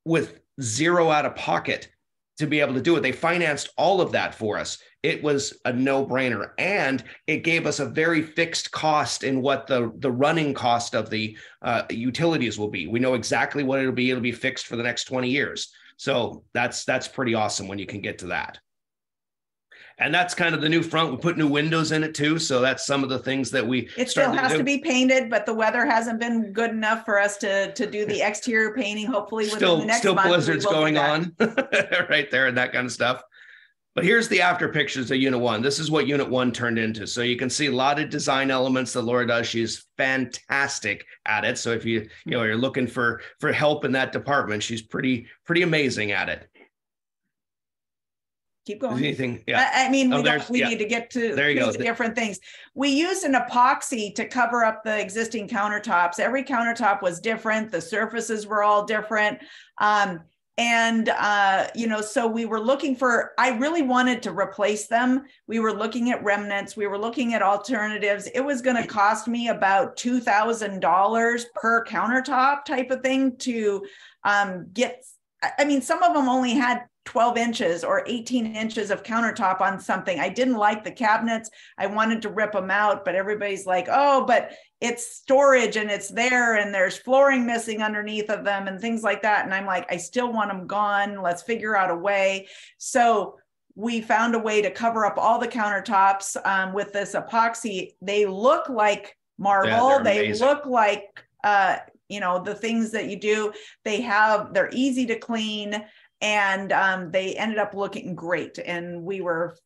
with zero out of pocket to be able to do it. They financed all of that for us. It was a no-brainer. And it gave us a very fixed cost in what the running cost of the utilities will be. We know exactly what it'll be. It'll be fixed for the next 20 years. So that's pretty awesome when you can get to that. And that's kind of the new front. We put new windows in it too. So that's some of the things that it still has to be painted, but the weather hasn't been good enough for us to do the exterior painting. Hopefully within the next month. Still blizzards going on right there and that kind of stuff. But here's the after pictures of Unit 1. This is what Unit 1 turned into. So you can see a lot of design elements that Laura does. She's fantastic at it. So if you're looking for help in that department, she's pretty amazing at it. Keep going. Anything? Yeah. I mean, we need to get to the different things. We used an epoxy to cover up the existing countertops. Every countertop was different. The surfaces were all different. So we were looking I really wanted to replace them. We were looking at remnants. We were looking at alternatives. It was going to cost me about $2,000 per countertop type of thing to get. I mean, some of them only had 12 inches or 18 inches of countertop on something. I didn't like the cabinets. I wanted to rip them out, but everybody's like, oh, but it's storage and it's there and there's flooring missing underneath of them and things like that. And I'm like, I still want them gone. Let's figure out a way. So we found a way to cover up all the countertops with this epoxy. They look like marble. They look like, the things that you do. They're easy to clean. And they ended up looking great. And we were,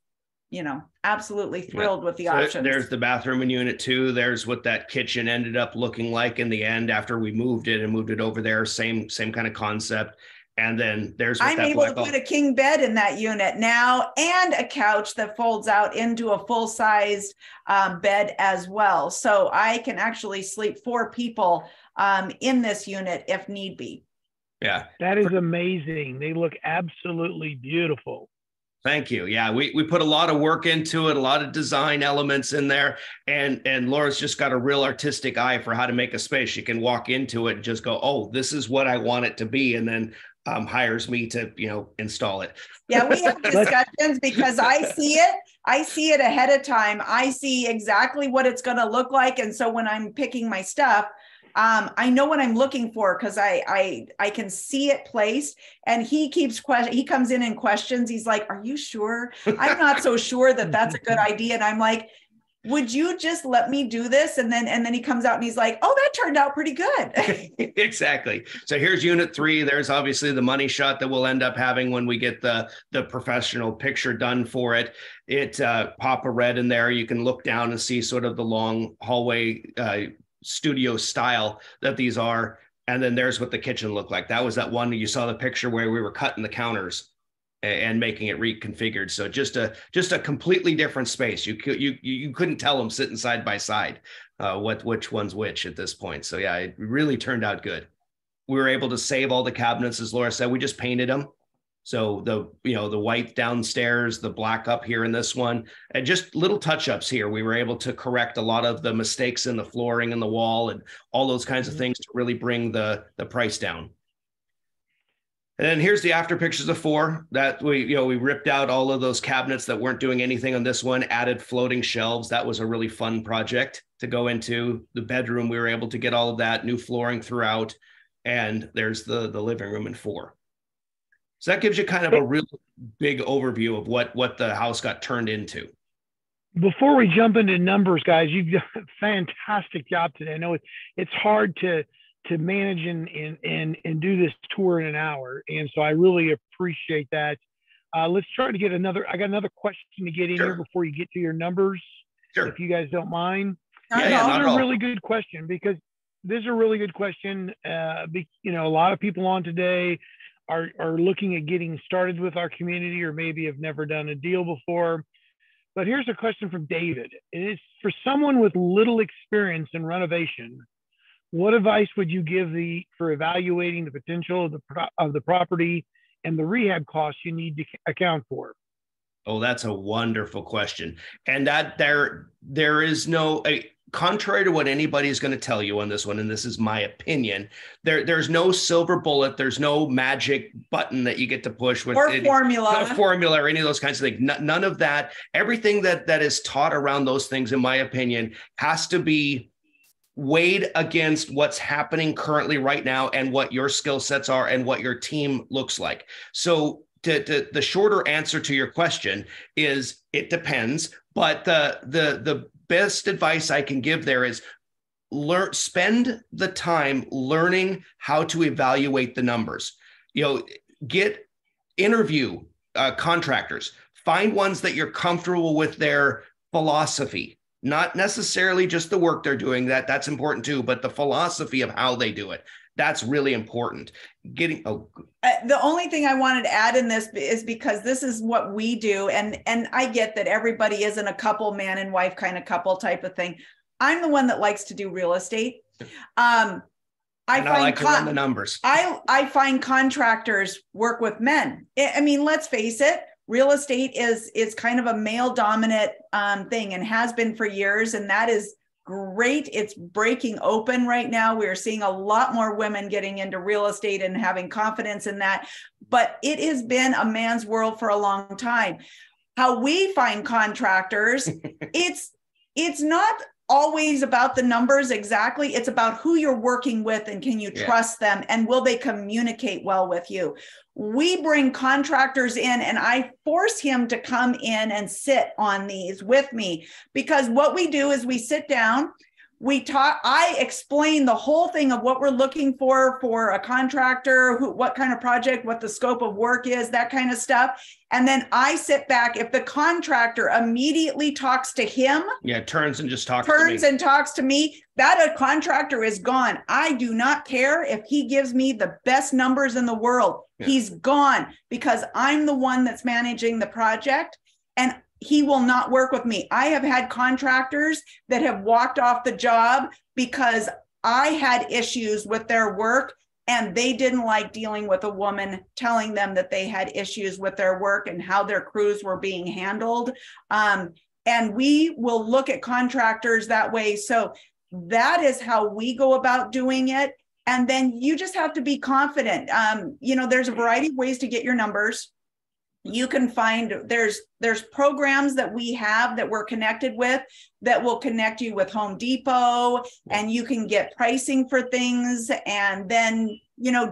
absolutely thrilled with the options. There's the bathroom in Unit 2. There's what that kitchen ended up looking like in the end after we moved it over there. Same kind of concept. And then there's what I'm able to put a king bed in that unit now and a couch that folds out into a full-sized bed as well. So I can actually sleep 4 people in this unit if need be. Yeah. That is amazing. They look absolutely beautiful. Thank you. Yeah, we put a lot of work into it, a lot of design elements in there. And Laura's just got a real artistic eye for how to make a space. She can walk into it and just go, oh, this is what I want it to be. And then hires me to, install it. Yeah, we have discussions because I see it ahead of time. I see exactly what it's going to look like. And so when I'm picking my stuff, I know what I'm looking for because I can see it placed, and he comes in and questions. He's like, "Are you sure?" I'm not so sure that that's a good idea. And I'm like, "Would you just let me do this?" And then he comes out and he's like, "Oh, that turned out pretty good." Exactly. So here's Unit 3. There's obviously the money shot that we'll end up having when we get the professional picture done for it. It Papa Red in there. You can look down and see sort of the long hallway studio style that these are. And then there's what the kitchen looked like. That was that one you saw the picture where we were cutting the counters and making it reconfigured. So just a completely different space. You couldn't tell them sitting side by side which one's which at this point. So yeah, it really turned out good. We were able to save all the cabinets, as Laura said. We just painted them. So the white downstairs, the black up here in this one, and just little touch-ups here. We were able to correct a lot of the mistakes in the flooring and the wall and all those kinds of things to really bring the price down. And then here's the after pictures of 4 that we ripped out all of those cabinets that weren't doing anything on this one, added floating shelves. That was a really fun project to go into. The bedroom, we were able to get all of that, new flooring throughout. And there's the living room in 4. So that gives you kind of a real big overview of what the house got turned into. Before we jump into numbers, guys, you've done a fantastic job today. I know it's hard to manage and do this tour in an hour, and so I really appreciate that. Let's try to get I got another question to get in here before you get to your numbers, if you guys don't mind. Not This is a really good question because this is a really good question. A lot of people on today are looking at getting started with our community, or maybe have never done a deal before. But here's a question from David. It is for someone with little experience in renovation. What advice would you give for evaluating the potential of the property and the rehab costs you need to account for? Oh, that's a wonderful question. And that there is no, contrary to what anybody's going to tell you on this one, and this is my opinion, there's no silver bullet. There's no magic button that you get to push with formula or any of those kinds of things. None of that. Everything that is taught around those things, in my opinion, has to be weighed against what's happening currently right now and what your skill sets are and what your team looks like. So the shorter answer to your question is it depends, but the best advice I can give there is spend the time learning how to evaluate the numbers. Interview contractors, find ones that you're comfortable with their philosophy. Not necessarily just the work they're doing, that's important too, but the philosophy of how they do it. That's really important. The only thing I wanted to add in this is because this is what we do. And I get that everybody isn't a couple, man and wife kind of couple type of thing. I'm the one that likes to do real estate. I like to run the numbers. I find contractors work with men. I mean, let's face it. Real estate is kind of a male dominant thing and has been for years. And that is great. It's breaking open right now. We're seeing a lot more women getting into real estate and having confidence in that. But it has been a man's world for a long time. How we find contractors, it's not always about the numbers exactly. It's about who you're working with and can you trust them and will they communicate well with you? We bring contractors in and I force him to come in and sit on these with me, because what we do is we sit down, we talk, I explain the whole thing of what we're looking for a contractor, what kind of project, what the scope of work is, that kind of stuff. And then I sit back. If the contractor immediately talks to him, turns and talks to me, that a contractor is gone. I do not care if he gives me the best numbers in the world. He's gone, because I'm the one that's managing the project and he will not work with me. I have had contractors that have walked off the job because I had issues with their work and they didn't like dealing with a woman telling them that they had issues with their work and how their crews were being handled. And we will look at contractors that way. So that is how we go about doing it. And then you just have to be confident. There's a variety of ways to get your numbers. You can find there's programs that we have that we're connected with that will connect you with Home Depot, and you can get pricing for things. And then,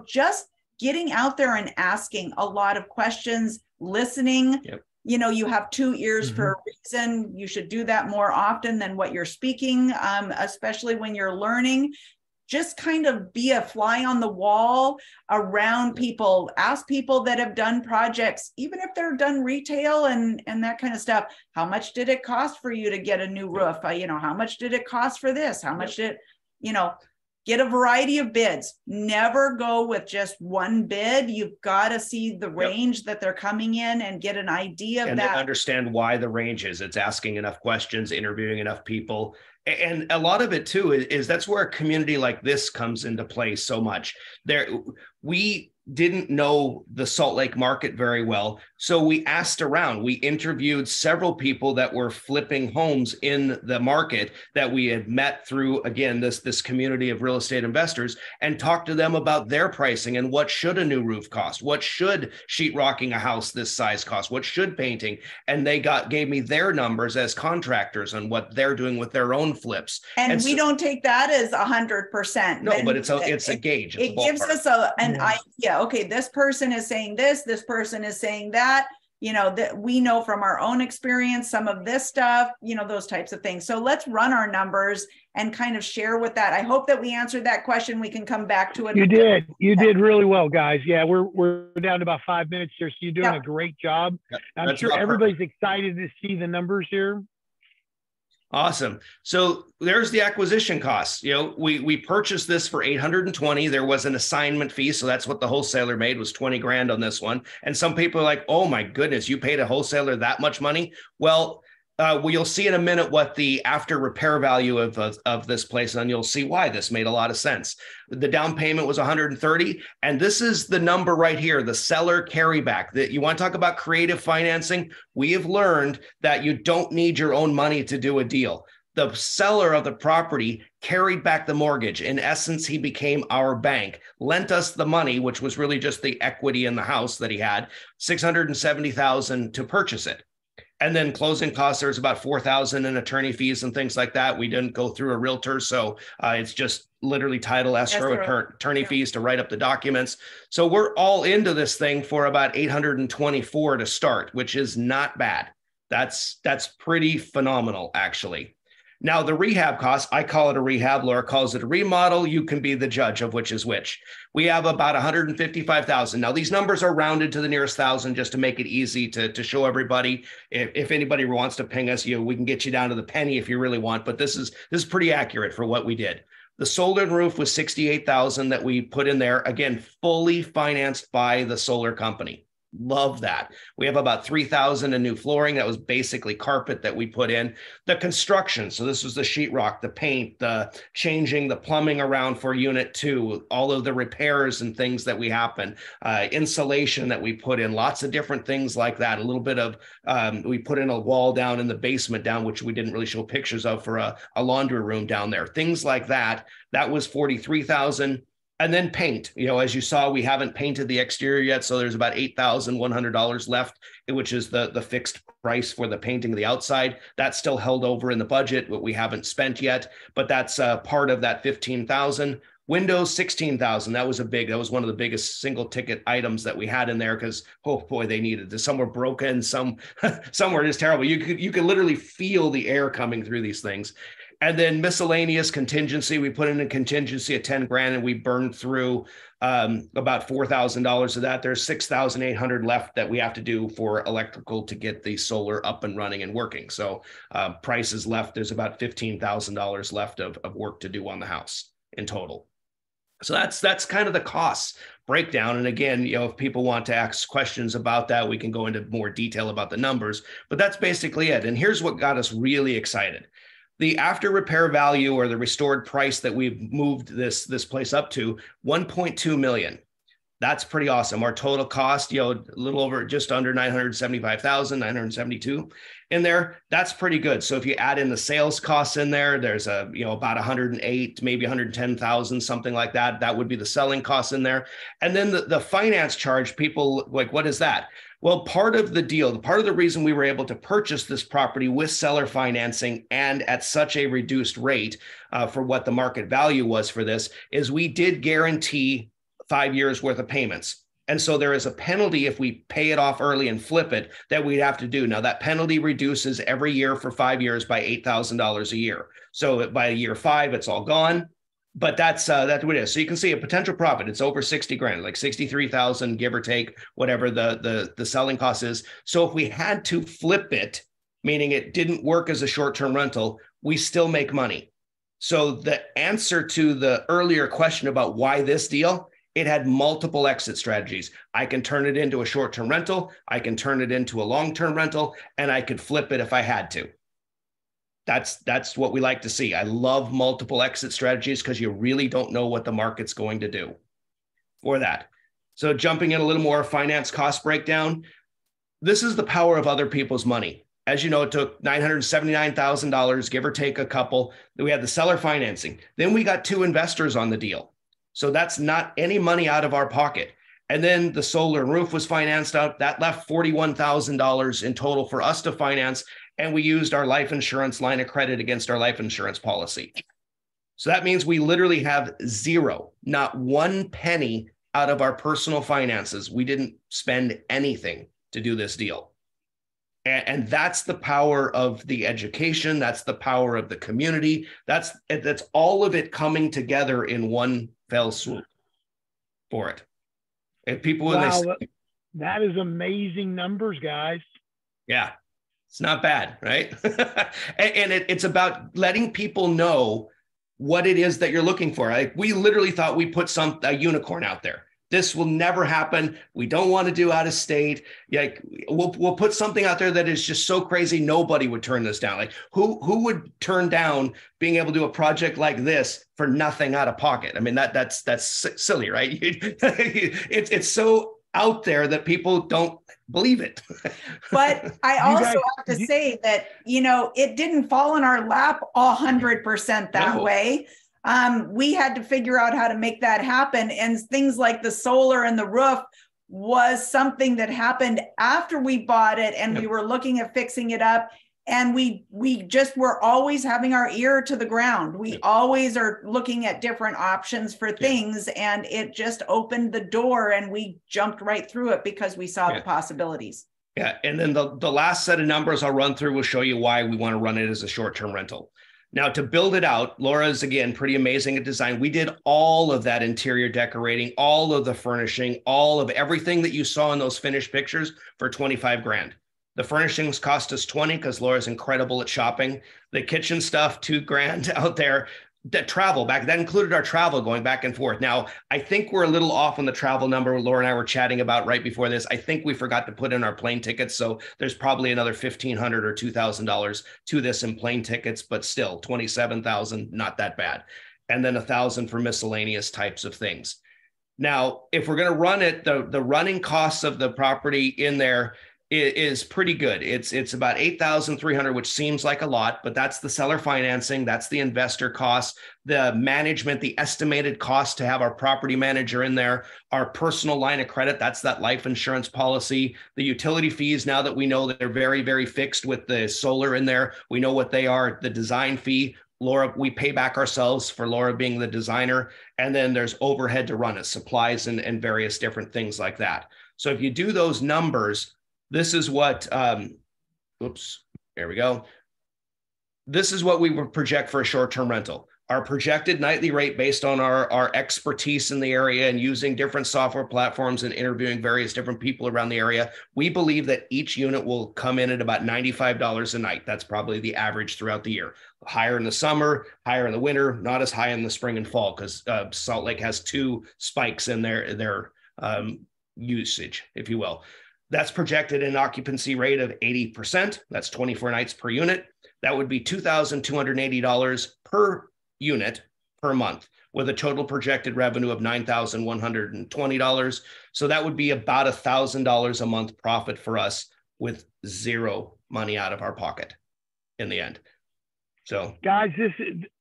just getting out there and asking a lot of questions, listening. You have 2 ears for a reason. You should do that more often than what you're speaking, especially when you're learning. Just kind of be a fly on the wall around people, ask people that have done projects, even if they're done retail and that kind of stuff. How much did it cost for you to get a new roof? How much did it cost for this? How much did, get a variety of bids. Never go with just one bid. You've got to see the range that they're coming in and get an idea of that. And understand why the range is. It's asking enough questions, interviewing enough people. And a lot of it too is that's where a community like this comes into play so much. We didn't know the Salt Lake market very well, so we asked around. We interviewed several people that were flipping homes in the market that we had met through, again, this community of real estate investors, and talked to them about their pricing and what should a new roof cost, what should sheetrocking a house this size cost, what should painting, and they gave me their numbers as contractors on what they're doing with their own flips. And we don't take that as 100%. No, but it's a gauge. It gives us an idea. idea. Okay, this person is saying this person is saying that, that we know from our own experience, some of this stuff, those types of things. So let's run our numbers and kind of share with that. I hope that we answered that question. We can come back to it. You did really well, guys. Yeah, we're down to about 5 minutes here. So you're doing a great job. I'm sure everybody's excited to see the numbers here. Awesome. So there's the acquisition costs. We purchased this for 820. There was an assignment fee. So that's what the wholesaler made, was 20 grand on this one. And some people are like, oh my goodness, you paid a wholesaler that much money? Well, you'll see in a minute what the after repair value of this place, and you'll see why this made a lot of sense. The down payment was 130, and this is the number right here, the seller carryback. That you want to talk about creative financing? We have learned that you don't need your own money to do a deal. The seller of the property carried back the mortgage. In essence, he became our bank, lent us the money, which was really just the equity in the house that he had, $670,000 to purchase it. And then closing costs, there's about $4,000 in attorney fees and things like that. We didn't go through a realtor, so it's just literally title, escrow, attorney fees to write up the documents. So we're all into this thing for about $824 to start, which is not bad. That's pretty phenomenal, actually. Now, the rehab costs, I call it a rehab, Laura calls it a remodel. You can be the judge of which is which. We have about $155,000. Now, these numbers are rounded to the nearest thousand just to make it easy to show everybody. If anybody wants to ping us, we can get you down to the penny if you really want, but this is pretty accurate for what we did. The solar roof was $68,000 that we put in there. Again, fully financed by the solar company. Love that. We have about $3,000 in new flooring. That was basically carpet that we put in. The construction. So this was the sheetrock, the paint, the changing the plumbing around for unit 2, all of the repairs and things that we happen, insulation that we put in, lots of different things like that. A little bit of, we put in a wall down in the basement down, which we didn't really show pictures of, for a laundry room down there. Things like that. That was $43,000. And then paint, as you saw, we haven't painted the exterior yet. So there's about $8,100 left, which is the fixed price for the painting of the outside. That's still held over in the budget, but we haven't spent yet. But that's part of that $15,000. Windows, $16,000. That was one of the biggest single ticket items that we had in there, because, oh boy, they needed this. Some were broken, some were just terrible. You could literally feel the air coming through these things. And then miscellaneous contingency, we put in a contingency of 10 grand, and we burned through about $4,000 of that. There's $6,800 left that we have to do for electrical to get the solar up and running and working. So prices left, there's about $15,000 left of work to do on the house in total. So that's kind of the costs breakdown. And again, if people want to ask questions about that, we can go into more detail about the numbers, but that's basically it. And here's what got us really excited. The after repair value, or the restored price that we've moved this place up to, $1.2 million. That's pretty awesome. Our total cost, a little over, just under 975,000, 972 in there. That's pretty good. So if you add in the sales costs in there, there's about 108, maybe 110,000, something like that. That would be the selling costs in there. And then the finance charge, people like, what is that? Well, part of the deal, part of the reason we were able to purchase this property with seller financing and at such a reduced rate for what the market value was for this, is we did guarantee 5 years worth of payments. And so there is a penalty if we pay it off early and flip it that we'd have to do. Now that penalty reduces every year for 5 years by $8,000 a year. So by year 5, it's all gone. But that's what it is. So you can see a potential profit. It's over 60 grand, like 63,000, give or take, whatever the selling cost is. So if we had to flip it, meaning it didn't work as a short-term rental, we still make money. So the answer to the earlier question about why this deal, it had multiple exit strategies. I can turn it into a short-term rental, I can turn it into a long-term rental, and I could flip it if I had to. That's what we like to see. I love multiple exit strategies because you really don't know what the market's going to do for that. So jumping in a little more finance cost breakdown, this is the power of other people's money. As you know, it took $979,000, give or take a couple. Then we had the seller financing. Then we got 2 investors on the deal. So that's not any money out of our pocket. And then the solar roof was financed out. That left $41,000 in total for us to finance. And we used our life insurance line of credit against our life insurance policy. So that means we literally have zero, not one penny out of our personal finances. We didn't spend anything to do this deal. And that's the power of the education. That's the power of the community. That's all of it coming together in one fell swoop for it. And people, when Wow, they, that is amazing numbers, guys. yeah, it's not bad, right? And it's about letting people know what it is that you're looking for. Like, we literally thought we put a unicorn out there. This will never happen. We don't want to do out of state. Like, we'll put something out there that is just so crazy nobody would turn this down. Like, who would turn down being able to do a project like this for nothing out of pocket? I mean, that's silly, right? It's so out there that people don't believe it. But I also have to say that, it didn't fall in our lap 100% that way. We had to figure out how to make that happen. And things like the solar and the roof was something that happened after we bought it, and we were looking at fixing it up. And we just were always having our ear to the ground. We always are looking at different options for things, and it just opened the door, and we jumped right through it because we saw the possibilities. Yeah. And then the last set of numbers I'll run through will show you why we want to run it as a short-term rental. Now, to build it out, Lora is, again, pretty amazing at design. We did all of that interior decorating, all of the furnishing, all of everything that you saw in those finished pictures for 25 grand. The furnishings cost us 20 because Laura's incredible at shopping. The kitchen stuff, 2 grand out there. That travel back, that included our travel going back and forth. Now, I think we're a little off on the travel number Laura and I were chatting about right before this. I think we forgot to put in our plane tickets. So there's probably another $1,500 or $2,000 to this in plane tickets, but still $27,000, not that bad. And then $1,000 for miscellaneous types of things. Now, if we're going to run it, the running costs of the property in there is pretty good. It's about $8,300, which seems like a lot, but that's the seller financing, that's the investor costs, the management, the estimated cost to have our property manager in there, our personal line of credit, that's that life insurance policy, the utility fees. Now that we know that they're very, very fixed with the solar in there, we know what they are. The design fee, Lora, we pay back ourselves for Lora being the designer, and then there's overhead to run it, supplies and various different things like that. So if you do those numbers, this is what, there we go. This is what we would project for a short-term rental. Our projected nightly rate based on our expertise in the area and using different software platforms and interviewing various different people around the area, we believe that each unit will come in at about $95 a night. That's probably the average throughout the year. Higher in the summer, higher in the winter, not as high in the spring and fall, because Salt Lake has 2 spikes in their usage, if you will. That's projected an occupancy rate of 80%. That's 24 nights per unit. That would be $2,280 per unit per month, with a total projected revenue of $9,120. So that would be about $1,000 a month profit for us, with zero money out of our pocket in the end. So, guys,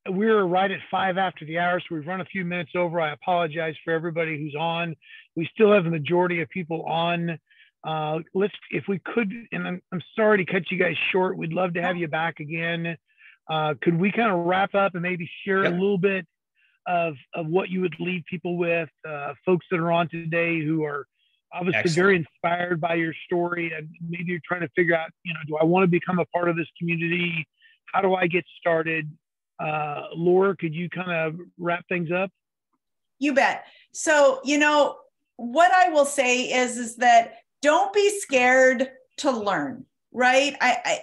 we're right at 5 after the hour, so we've run a few minutes over. I apologize for everybody who's on. We still have the majority of people on. If we could, and I'm sorry to cut you guys short, we'd love to have you back again. Could we kind of wrap up and maybe share a little bit of what you would leave people with, folks that are on today who are obviously very inspired by your story, and maybe you're trying to figure out, do I want to become a part of this community? How do I get started? Lora, could you kind of wrap things up? You bet. So, what I will say is that don't be scared to learn, right?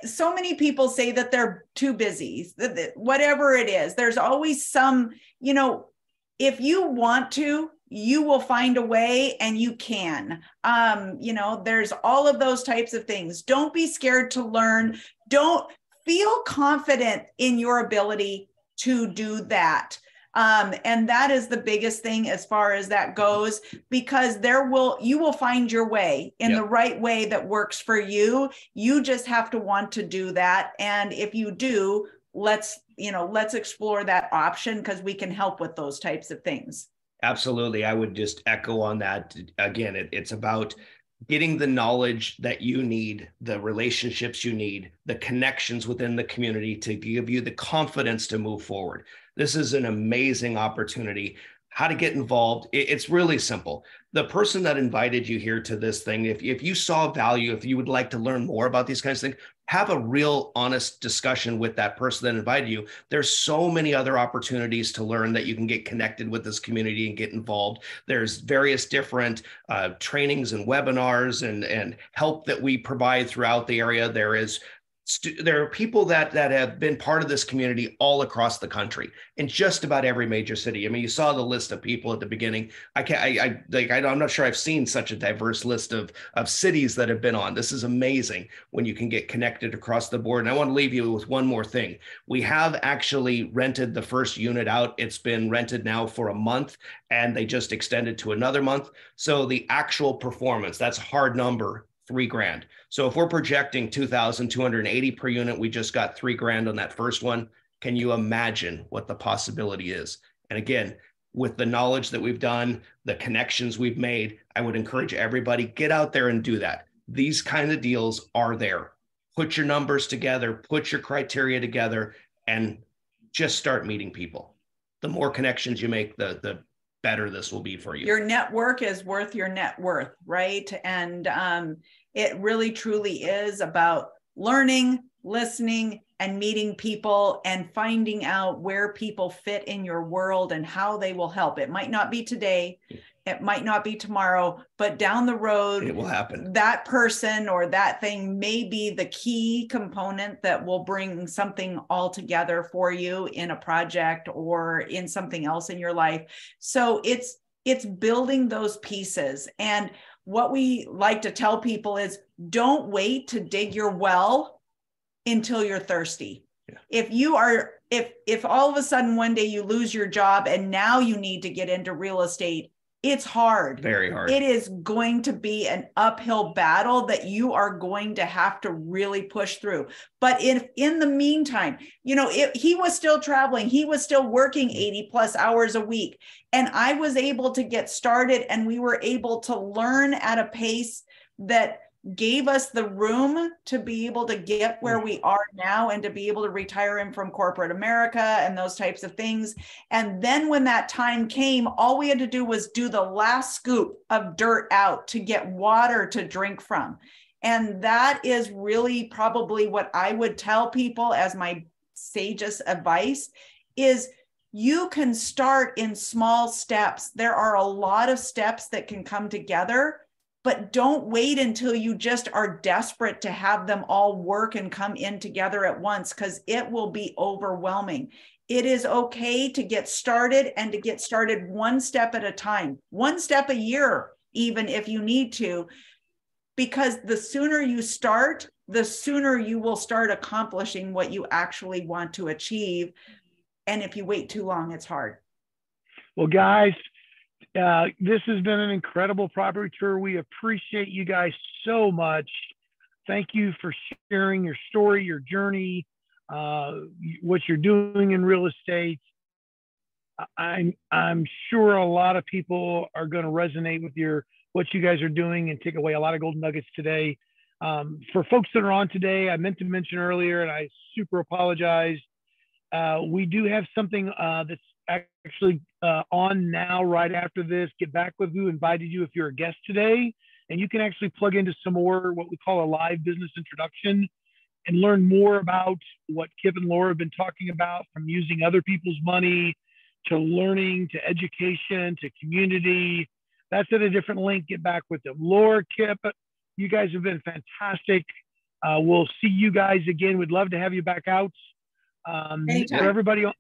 So many people say that they're too busy, whatever it is. There's always some, if you want to, you will find a way, and you can. There's all of those types of things. Don't be scared to learn. Don't feel confident in your ability to do that. And that is the biggest thing as far as that goes, because you will find your way in the right way that works for you. You just have to want to do that. And if you do, let's explore that option, because we can help with those types of things. Absolutely. I would just echo on that. Again, it's about getting the knowledge that you need, the relationships you need, the connections within the community to give you the confidence to move forward. This is an amazing opportunity. how to get involved. It's really simple. The person that invited you here to this thing, if you saw value, if you would like to learn more about these kinds of things, have a real honest discussion with that person that invited you. There's so many other opportunities to learn that you can get connected with this community and get involved. There's various different trainings and webinars and help that we provide throughout the area. There are people that have been part of this community all across the country in just about every major city. I mean, you saw the list of people at the beginning. I'm not sure I've seen such a diverse list of cities that have been on. This is amazing when you can get connected across the board. And I want to leave you with one more thing. We have actually rented the first unit out. It's been rented now for a month, and they just extended to another month. So the actual performance, that's a hard number, $3,000. So if we're projecting 2,280 per unit, we just got $3,000 on that first one. Can you imagine what the possibility is? And again, with the knowledge that we've done, the connections we've made, I would encourage everybody, get out there and do that. These kind of deals are there. Put your numbers together, put your criteria together, and just start meeting people. The more connections you make, the better this will be for you. Your network is worth your net worth, right? And it really truly is about learning, listening, and meeting people and finding out where people fit in your world and how they will help. It might not be today, it might not be tomorrow, but down the road, it will happen. That person or that thing may be the key component that will bring something all together for you in a project or in something else in your life. So it's building those pieces. And what we like to tell people is don't wait to dig your well until you're thirsty. Yeah. If all of a sudden one day you lose your job and now you need to get into real estate, it's hard. Very hard. It is going to be an uphill battle that you are going to have to really push through. But if in the meantime, he was still traveling, he was still working 80 plus hours a week. And I was able to get started, and we were able to learn at a pace that gave us the room to be able to get where we are now and to be able to retire him from corporate America and those types of things. And then when that time came, all we had to do was do the last scoop of dirt out to get water to drink from. And that is really probably what I would tell people as my sagest advice is you can start in small steps. There are a lot of steps that can come together, but don't wait until you just are desperate to have them all work and come in together at once, because it will be overwhelming. It is okay to get started and to get started one step at a time, one step a year, even if you need to, because the sooner you start, the sooner you will start accomplishing what you actually want to achieve. And if you wait too long, it's hard. Well, guys, this has been an incredible property tour. We appreciate you guys so much. Thank you for sharing your story, your journey, what you're doing in real estate. I'm sure a lot of people are going to resonate with what you guys are doing and take away a lot of golden nuggets today. For folks that are on today, I meant to mention earlier, and I super apologize. We do have something that's actually on now right after this. Get back with who invited you if you're a guest today, and you can actually plug into some more what we call a live business introduction and learn more about what Kip and Laura have been talking about, from using other people's money to learning to education to community. That's at a different link. Get back with them. Laura, Kip, you guys have been fantastic. We'll see you guys again. We'd love to have you back out. For everybody on,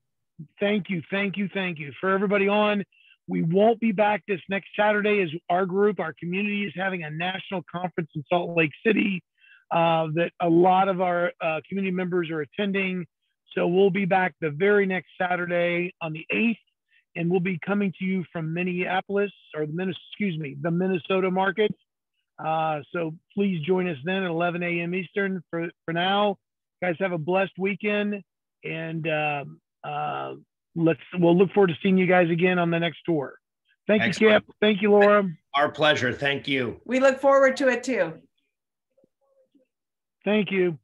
thank you. For everybody on, we won't be back this next Saturday as our community is having a national conference in Salt Lake City that a lot of our community members are attending. So we'll be back the very next Saturday on the 8th, and we'll be coming to you from Minneapolis, or the Minnesota market. So please join us then at 11 a.m. Eastern. For now, guys, have a blessed weekend. And we'll look forward to seeing you guys again on the next tour. Thank you, Kip. Thank you, Laura. Our pleasure. Thank you. We look forward to it too. Thank you.